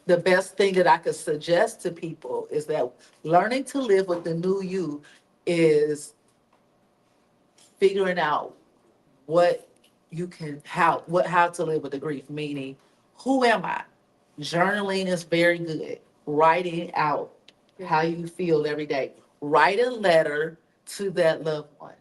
A: the best thing that I could suggest to people is that learning to live with the new you is figuring out what how to live with the grief, meaning, who am I? Journaling is very good. Writing out how you feel every day. Write a letter to that loved one.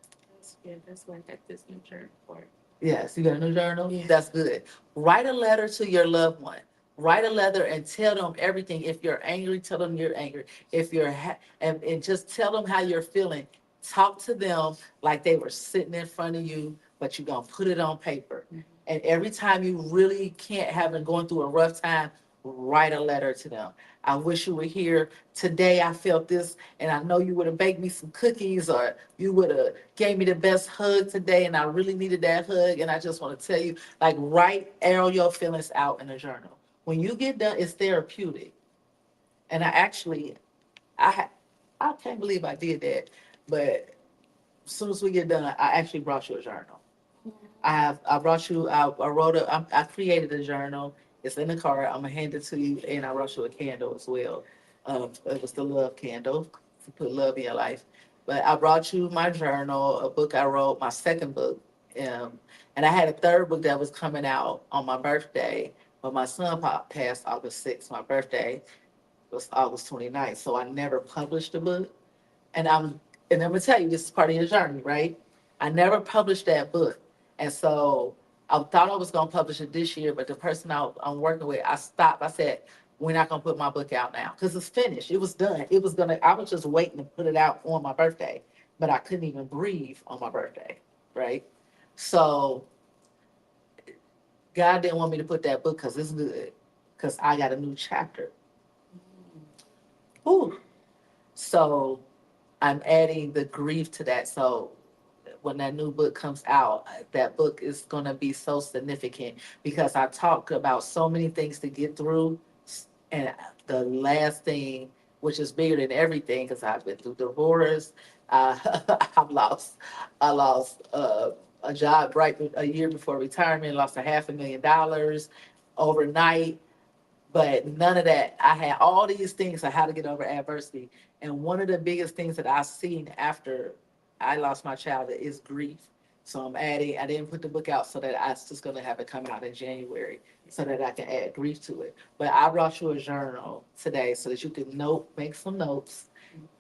B: That's what I got this new journal for.
A: Yes, you got a new journal?
B: Yeah.
A: That's good. Write a letter to your loved one. Write a letter and tell them everything. If you're angry, tell them you're angry. If you're and just tell them how you're feeling. Talk to them like they were sitting in front of you, but you're gonna put it on paper. And every time you really can't have been going through a rough time, write a letter to them. I wish you were here today. I felt this, and I know you would have baked me some cookies, or you would have gave me the best hug today, and I really needed that hug. And I just want to tell you, like, write all your feelings out in a journal. When you get done, it's therapeutic. And I I can't believe I did that, but as soon as we get done, I actually brought you a journal. I brought you, I created a journal. It's in the car. I'm gonna hand it to you, and I brought you a candle as well. It was the love candle to put love in your life. But I brought you my journal, a book I wrote, my second book. And I had a third book that was coming out on my birthday, but my son passed August 6th. My birthday was August 29th, so I never published the book. And and I'm gonna tell you, this is part of your journey, right? I never published that book, and so I thought I was gonna publish it this year, but the person I'm working with, I stopped. I said, "We're not gonna put my book out now because it's finished. It was done. It was gonna. I was just waiting to put it out on my birthday, but I couldn't even breathe on my birthday, right? So God didn't want me to put that book because it's good, because I got a new chapter. Ooh. So I'm adding the grief to that. So when that new book comes out, that book is going to be so significant because I talk about so many things to get through. And the last thing, which is bigger than everything, because I've been through divorce, uh, I've lost, I lost a job right a year before retirement, lost $500,000 overnight, but none of that. I had all these things on how to get over adversity. And one of the biggest things that I've seen after I lost my child is grief. So I didn't put the book out so that I was just going to have it come out in January so that I can add grief to it. But I brought you a journal today so that you can make some notes.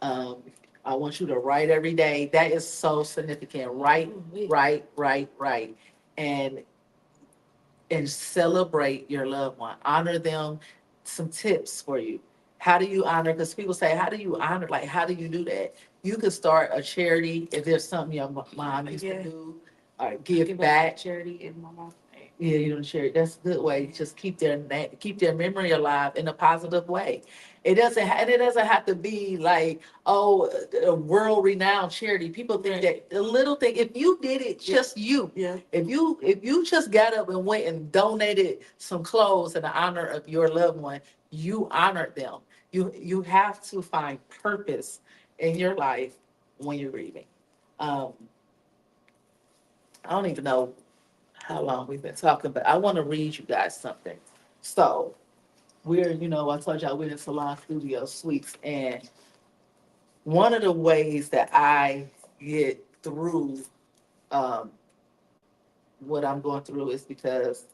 A: Um, I want you to write every day. That is so significant. Write, write, write, write. And celebrate your loved one. Honor them. Some tips for you. How do you honor? Because people say, how do you honor? Like, how do you do that? You could start a charity if there's something your mom used to do, or give back.
B: Charity in my mouth.
A: Yeah, you don't share it. That's a good way. Just keep their memory alive in a positive way. It doesn't have to be like, oh, a world renowned charity. People think that the little thing. If you did it, just you.
B: Yeah.
A: If you just got up and went and donated some clothes in the honor of your loved one, you honored them. You have to find purpose in your life when you're grieving. Um, I don't even know how long we've been talking, but I want to read you guys something. So I told y'all we're in Salon Studio Suites, and one of the ways that I get through um, what I'm going through is because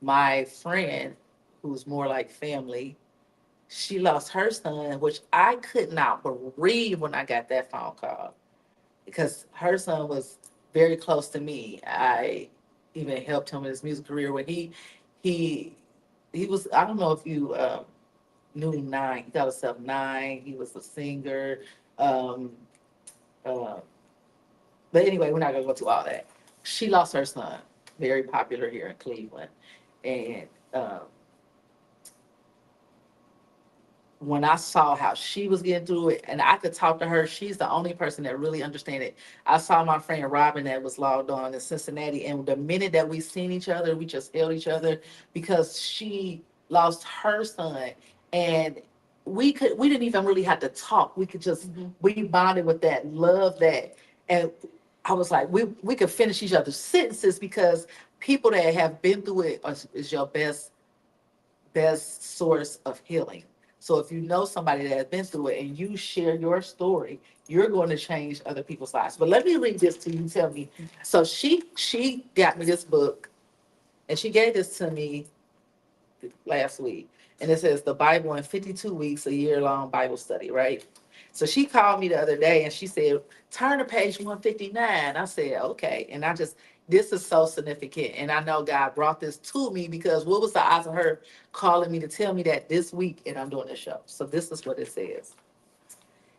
A: my friend, who's more like family, she lost her son, which I could not believe when I got that phone call because her son was very close to me. I even helped him in his music career when he he was. I don't know if you knew Nine. He got himself Nine. He was a singer. Um, uh, but anyway, we're not gonna go to all that. She lost her son, very popular here in Cleveland, and um, when I saw how she was getting through it, and I could talk to her, she's the only person that really understands it. I saw my friend Robin that was logged on in Cincinnati, and the minute that we seen each other, we just held each other because she lost her son, and we didn't even really have to talk. We could just we bonded with that love that, and I was like, we could finish each other's sentences because people that have been through it is your best source of healing. So if you know somebody that has been through it and you share your story, you're going to change other people's lives. But let me read this to you. Tell me. So she got me this book, and she gave this to me last week. And it says the Bible in 52 weeks, a year-long Bible study, right? So she called me the other day and she said, turn to page 159. I said, okay. And this is so significant. And I know God brought this to me because what was the odds of her calling me to tell me that this week and I'm doing this show? So this is what it says.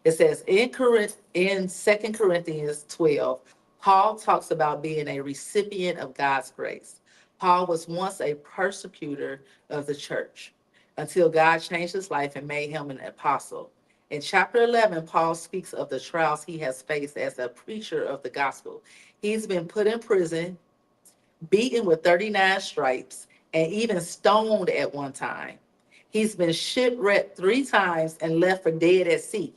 A: It says in 2 Corinthians 12, Paul talks about being a recipient of God's grace. Paul was once a persecutor of the church until God changed his life and made him an apostle. In chapter 11, Paul speaks of the trials he has faced as a preacher of the gospel. He's been put in prison, beaten with 39 stripes, and even stoned at one time. He's been shipwrecked 3 times and left for dead at sea.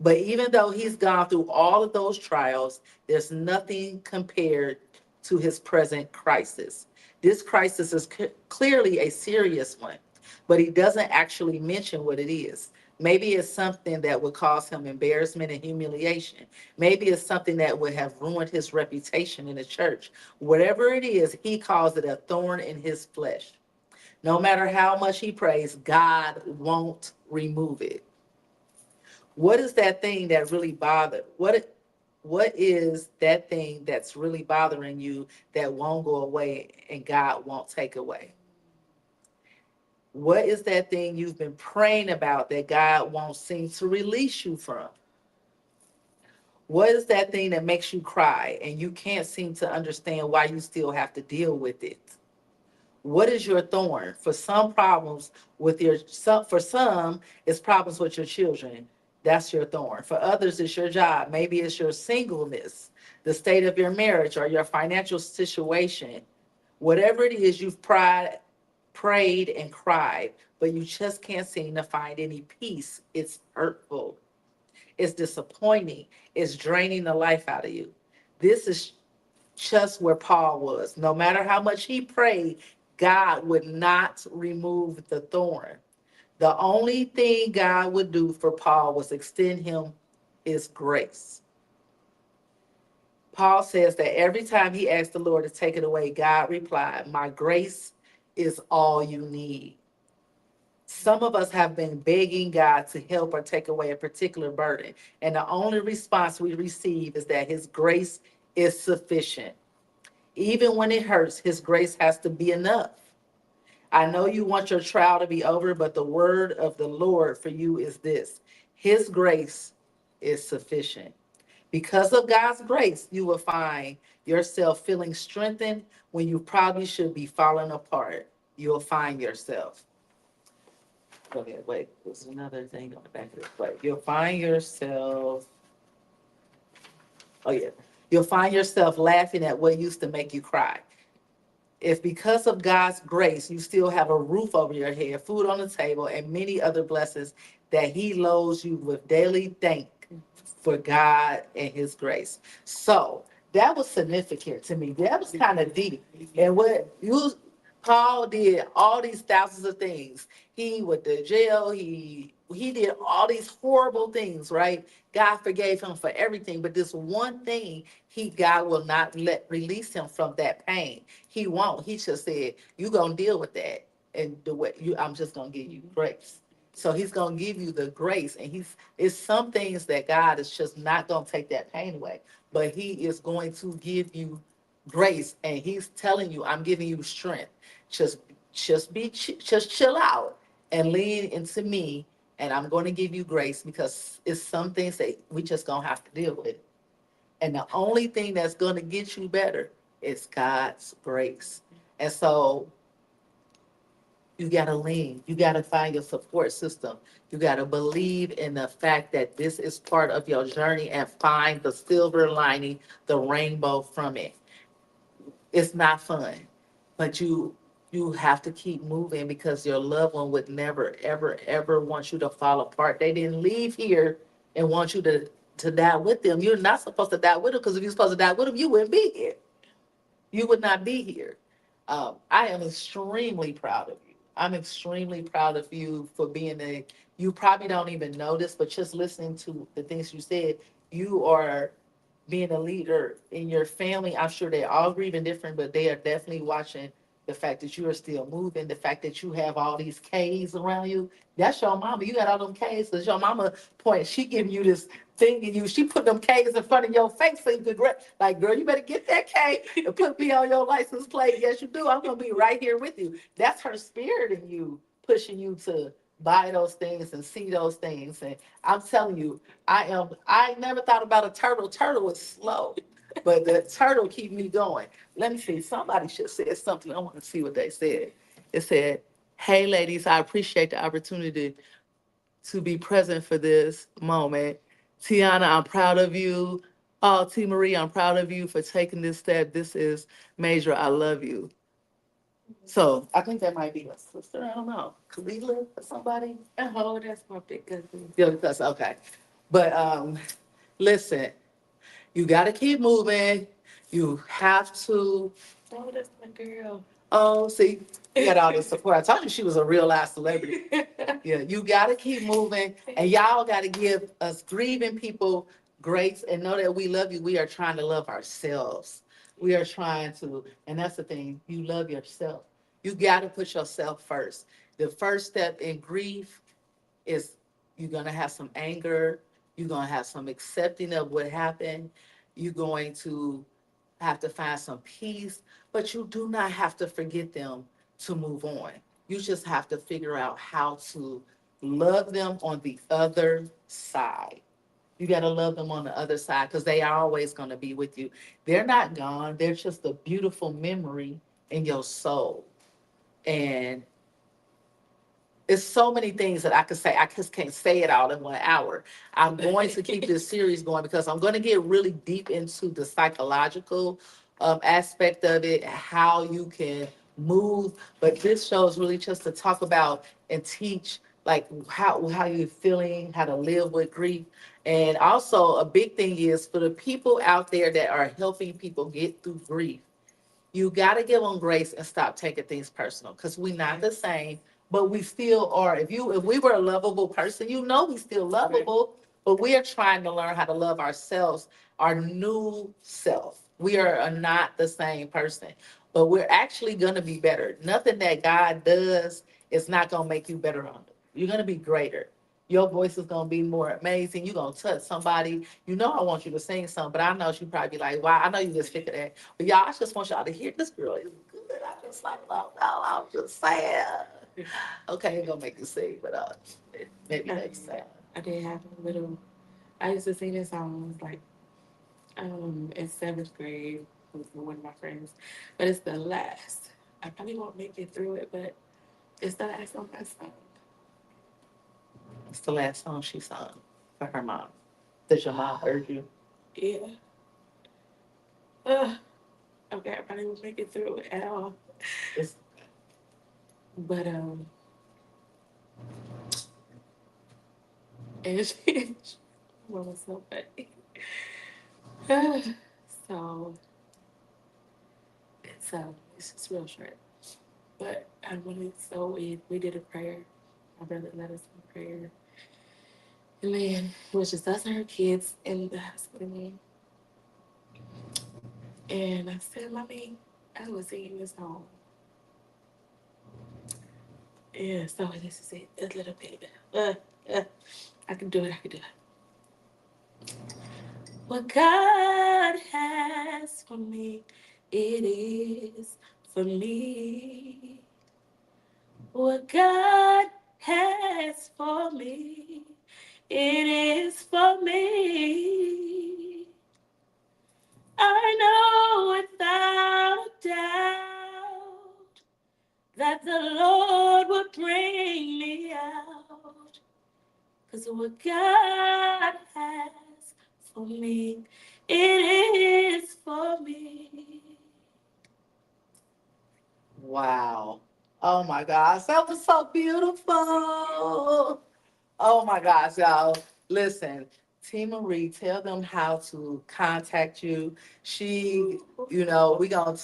A: But even though he's gone through all of those trials, there's nothing compared to his present crisis. This crisis is clearly a serious one, but he doesn't actually mention what it is. Maybe it's something that would cause him embarrassment and humiliation. Maybe it's something that would have ruined his reputation in the church. Whatever it is, he calls it a thorn in his flesh. No matter how much he prays, God won't remove it. What is that thing that really bothered? What is that thing that's really bothering you that won't go away and God won't take away? What is that thing you've been praying about that God won't seem to release you from? What is that thing that makes you cry and you can't seem to understand why you still have to deal with it? What is your thorn? For some problems with for some, it's problems with your children. That's your thorn. For others, it's your job. Maybe it's your singleness, the state of your marriage, or your financial situation. Whatever it is, you've prayed and cried, but you just can't seem to find any peace. It's hurtful. It's disappointing. It's draining the life out of you. This is just where Paul was. No matter how much he prayed, God would not remove the thorn. The only thing God would do for Paul was extend him his grace. Paul says that every time he asked the Lord to take it away, God replied, "My grace is all you need." Some of us have been begging God to help or take away a particular burden, and the only response we receive is that his grace is sufficient. Even when it hurts, his grace has to be enough. I know you want your trial to be over, but the word of the Lord for you is this: his grace is sufficient. Because of God's grace, you will find yourself feeling strengthened when you probably should be falling apart. You'll find yourself. Go ahead, wait, there's another thing on the back of this. Wait, you'll find yourself, oh yeah, you'll find yourself laughing at what used to make you cry. If because of God's grace, you still have a roof over your head, food on the table, and many other blessings that he loads you with daily, thank for God and his grace. So that was significant to me. That was kind of deep. And what you Paul did all these thousands of things. He went to jail, he did all these horrible things, right? God forgave him for everything, but this one thing, God will not let release him from that pain. He won't. He just said, "You gonna deal with that, and the way I'm just gonna give you grace." So he's gonna give you the grace, and it's some things that God is just not gonna take that pain away, but he is going to give you grace, and he's telling you, "I'm giving you strength. Just just chill out and lean into me, and I'm going to give you grace because it's some things that we just gonna have to deal with." And the only thing that's going to get you better is God's grace. And so you got to lean, you got to find your support system. You got to believe in the fact that this is part of your journey and find the silver lining, the rainbow from it. It's not fun, but you have to keep moving because your loved one would never, ever, ever want you to fall apart. They didn't leave here and want you to die with them. You're not supposed to die with them because if you're supposed to die with them, you wouldn't be here. You would not be here. I am extremely proud of you. I'm extremely proud of you for being you probably don't even know this, but just listening to the things you said, you are being a leader in your family. I'm sure they're all grieving different, but they are definitely watching the fact that you are still moving, the fact that you have all these K's around you. That's your mama. You got all them K's because your mama she giving you this thing and she put them K's in front of your face so you could like, girl, you better get that K and put me on your license plate. Yes, you do. I'm gonna be right here with you. That's her spirit in you, pushing you to buy those things and see those things. And I'm telling you, I never thought about a turtle. Turtle is slow, but the turtle keep me going. Let me see. Somebody should say something. I want to see what they said. It said, "Hey ladies, I appreciate the opportunity to be present for this moment. Tiana, I'm proud of you. Oh, T. Marie, I'm proud of you for taking this step. This is major. I love you." So I think that might be a sister. I don't know. Kalila or somebody.
B: Oh, that's my big cousin.
A: Yeah, that's okay. But listen, you got to keep moving. You have to.
B: Oh, that's my girl.
A: Oh, see, you got all the support. I told you she was a real life celebrity. Yeah, you got to keep moving, and y'all got to give us grieving people grace and know that we love you. We are trying to love ourselves. We are trying to, and that's the thing. You love yourself. You got to put yourself first. The first step in grief is you're gonna have some anger. You're gonna have some accepting of what happened. You're going to have to find some peace, but you do not have to forget them to move on. You just have to figure out how to love them on the other side. You got to love them on the other side because they are always going to be with you. They're not gone, they're just a beautiful memory in your soul. And it's so many things that I could say. I just can't say it all in 1 hour. I'm going to keep this series going because I'm going to get really deep into the psychological aspect of it, how you can move. But this show is really just to talk about and teach like how you're feeling, how to live with grief. And also a big thing is for the people out there that are helping people get through grief, you got to give them grace and stop taking things personal because we're not the same, but we still are. If we were a lovable person, you know we still lovable, but we are trying to learn how to love ourselves, our new self. We are not the same person, but we're actually going to be better. Nothing that God does is not going to make you better on it. You're going to be greater. Your voice is gonna be more amazing. You're gonna touch somebody. You know I want you to sing something, but I know she probably be like, wow, I know you just sick of that. But y'all, I just want y'all to hear this girl is good. I just like, oh, no, I'm just saying. Okay, ain't gonna make you sing, but maybe next time.
B: I did have a little. I used to sing this song when I was like in seventh grade with one of my friends, but it's the last. I probably won't make it through it, but it's the last song I sung.
A: It's the last song she sung for her mom. Does your mom heard you?
B: Yeah. Ugh. Okay, I probably won't make it through it at all.
A: It's
B: But and she was so funny. So it's just real short. But I wanted so we did a prayer. My brother led us in prayer. And then it was just us and her kids in the hospital. And I said, Mommy, I was singing this song. Yeah, so this is it. A little bit. I can do it. I can do it. What God has for me, it is for me. What God has for me, it is for me. I know without a doubt that the Lord will bring me out. 'Cause what God has for me, it is for me.
A: wow. Oh my gosh, that was so beautiful. Oh my gosh, y'all. Listen, T Marie, tell them how to contact you. She, we gonna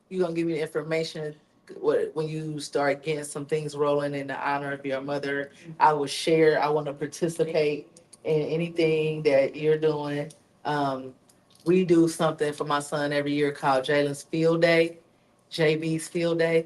A: you gonna give me the information when you start getting some things rolling in the honor of your mother. I will share. I want to participate in anything that you're doing. Um, we do something for my son every year called Jalen's Field Day, JB's Field Day,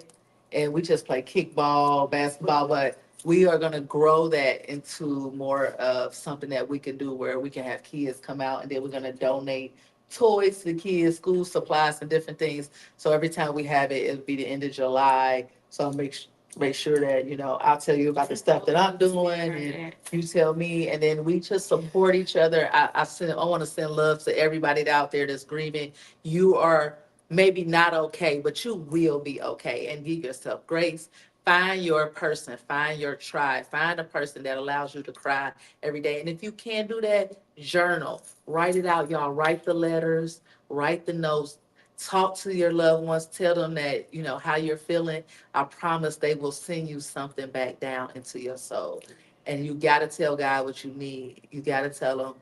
A: and we just play kickball, basketball, but we are going to grow that into more of something that we can do where we can have kids come out and then we're going to donate toys to the kids, school supplies and different things. So every time we have it, it'll be the end of July. So I'll make sure that, I'll tell you about the stuff that I'm doing and you tell me, and then we just support each other. I want to send love to everybody out there that's grieving. You are maybe not okay, but you will be okay, and give yourself grace. Find your person, find your tribe, find a person that allows you to cry every day. And if you can't do that, journal, write it out, y'all. Write the letters, write the notes, talk to your loved ones, tell them that, how you're feeling. I promise they will send you something back down into your soul. And you got to tell God what you need. You got to tell him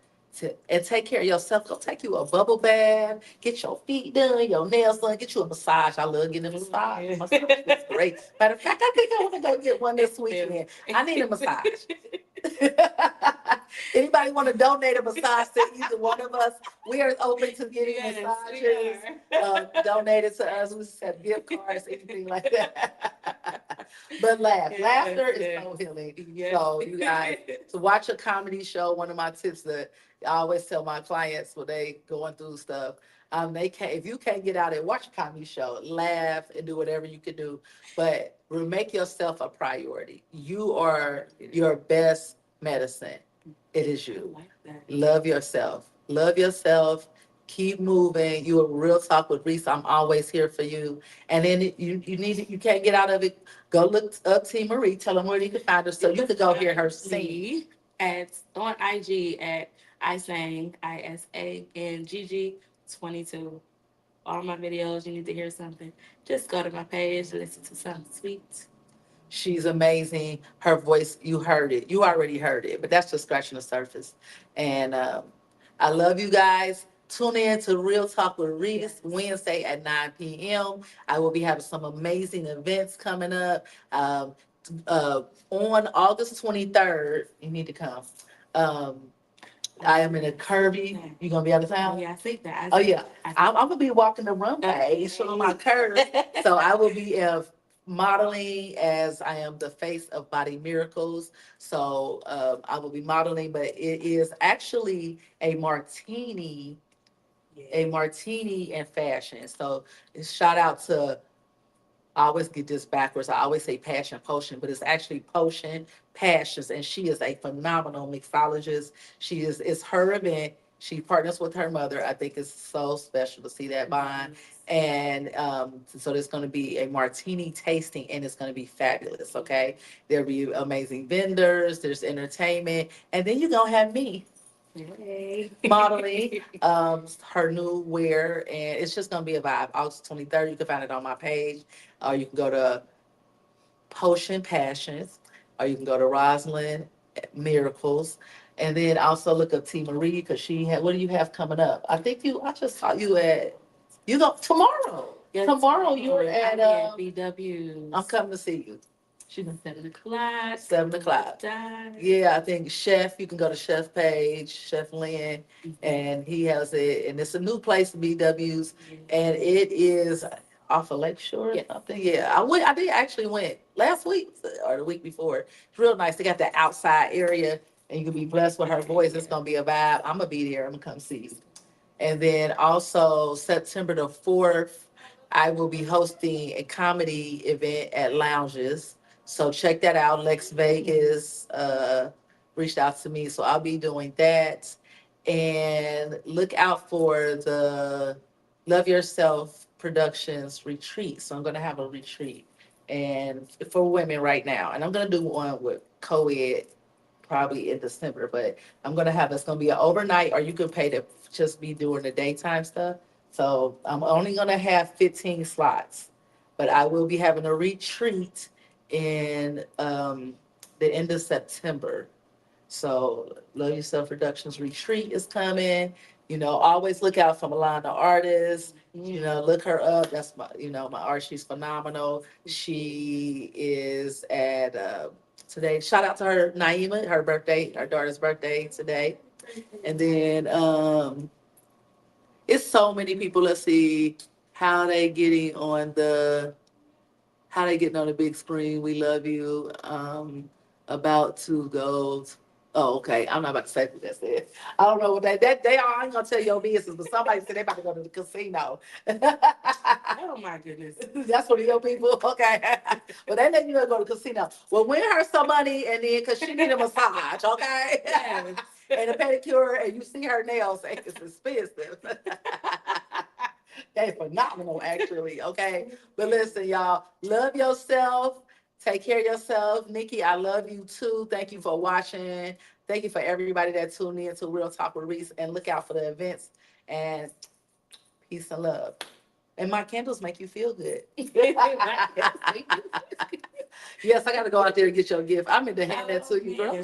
A: and take care of yourself. Go take you a bubble bath, get your feet done, your nails done, get you a massage. I love getting a massage. Massage is great. Matter of fact, I think I want to go get one this weekend. I need a massage. Anybody want to donate a massage to either one of us? We are open to getting massages. Donated to us. We have gift cards, anything like that. But laughter is so healing.
B: Yes.
A: So you guys, to watch a comedy show, one of my tips that I always tell my clients when they going through stuff, they can't, if you can't get out and watch a comedy show, laugh and do whatever you can do, but make yourself a priority. You are your best medicine. It is you.
B: I like that.
A: Love yourself. Love yourself. Keep moving. You are Real Talk with Reese. I'm always here for you. And then you can't get out of it. Go look up T Marie. Tell them where you can find her so you can go hear her sing.
B: Me on IG at ISANGG22. All my videos, you need to hear something, just go to my page, listen to something sweet.
A: She's amazing. Her voice, you heard it. You already heard it, but that's just scratching the surface. And I love you guys. Tune in to Real Talk with Reese Wednesday at 9 p.m. I will be having some amazing events coming up. On August 23rd, you need to come. I am in a Kirby. You gonna be out of town?
B: Oh, yeah, I think that.
A: Oh yeah, I'm gonna be walking the runway, showing my curves. So I will be modeling as I am the face of Body Miracles. So I will be modeling, but it is actually a martini and fashion. So shout out to, I always get this backwards. I always say passion potion, but it's actually potion passions. And she is a phenomenal mixologist. It's her event. She partners with her mother. I think it's so special to see that bond. And so there's going to be a martini tasting and it's going to be fabulous. Okay. There'll be amazing vendors. There's entertainment. And then you're going to have me.
B: Hey.
A: Modeling her new wear, and it's just gonna be a vibe. August 23rd, you can find it on my page, or you can go to Potion Passions, or you can go to Rosalind Miracles, and then also look up T Marie because she had. What do you have coming up? I just saw you at. You go tomorrow.
B: Yes,
A: Tomorrow you're at
B: BW's.
A: I'm coming to see you.
B: She's at 7 o'clock.
A: 7 o'clock. Yeah, I think Chef, you can go to Chef page, Chef Lynn, and he has it, and it's a new place, BW's, and it is off of Lakeshore or something. Yeah, I did actually went last week or the week before. It's real nice. They got that outside area, and you can be blessed with her voice. It's gonna be a vibe. I'm gonna be there. I'm gonna come see you. And then also September the 4th, I will be hosting a comedy event at Lounges. So check that out. Lex Vegas reached out to me. So I'll be doing that. And look out for the Love Yourself Productions retreat. So I'm going to have a retreat and for women right now. And I'm going to do one with co-ed probably in December, but it's gonna be an overnight, or you could pay to just be doing the daytime stuff. So I'm only gonna have 15 slots, but I will be having a retreat in the end of September. So Love Yourself Productions retreat is coming. Always look out for Milana Artist. Look her up. That's my art. She's phenomenal. She is at today. Shout out to her, Naima, her daughter's birthday today. And then it's so many people. Let's see how they getting on the big screen. We love you. About to go. Oh, okay. I'm not about to say what that said. I don't know what they are. I ain't gonna tell your business, but somebody said they about to go to the casino.
B: Oh my goodness.
A: That's one of your people. Okay. Well, they let you know to go to the casino. Well, win her some money and then because she need a massage, okay?
B: Yes.
A: And a pedicure, and you see her nails, it's expensive. They phenomenal, actually. Okay. But listen, y'all, love yourself. Take care of yourself. Nikki, I love you too. Thank you for watching. Thank you for everybody that tuned in to Real Talk with Reese. And look out for the events. And peace and love. And my candles make you feel good. Yes, I got to go out there and get your gift. I'm in to hand that to you, girl.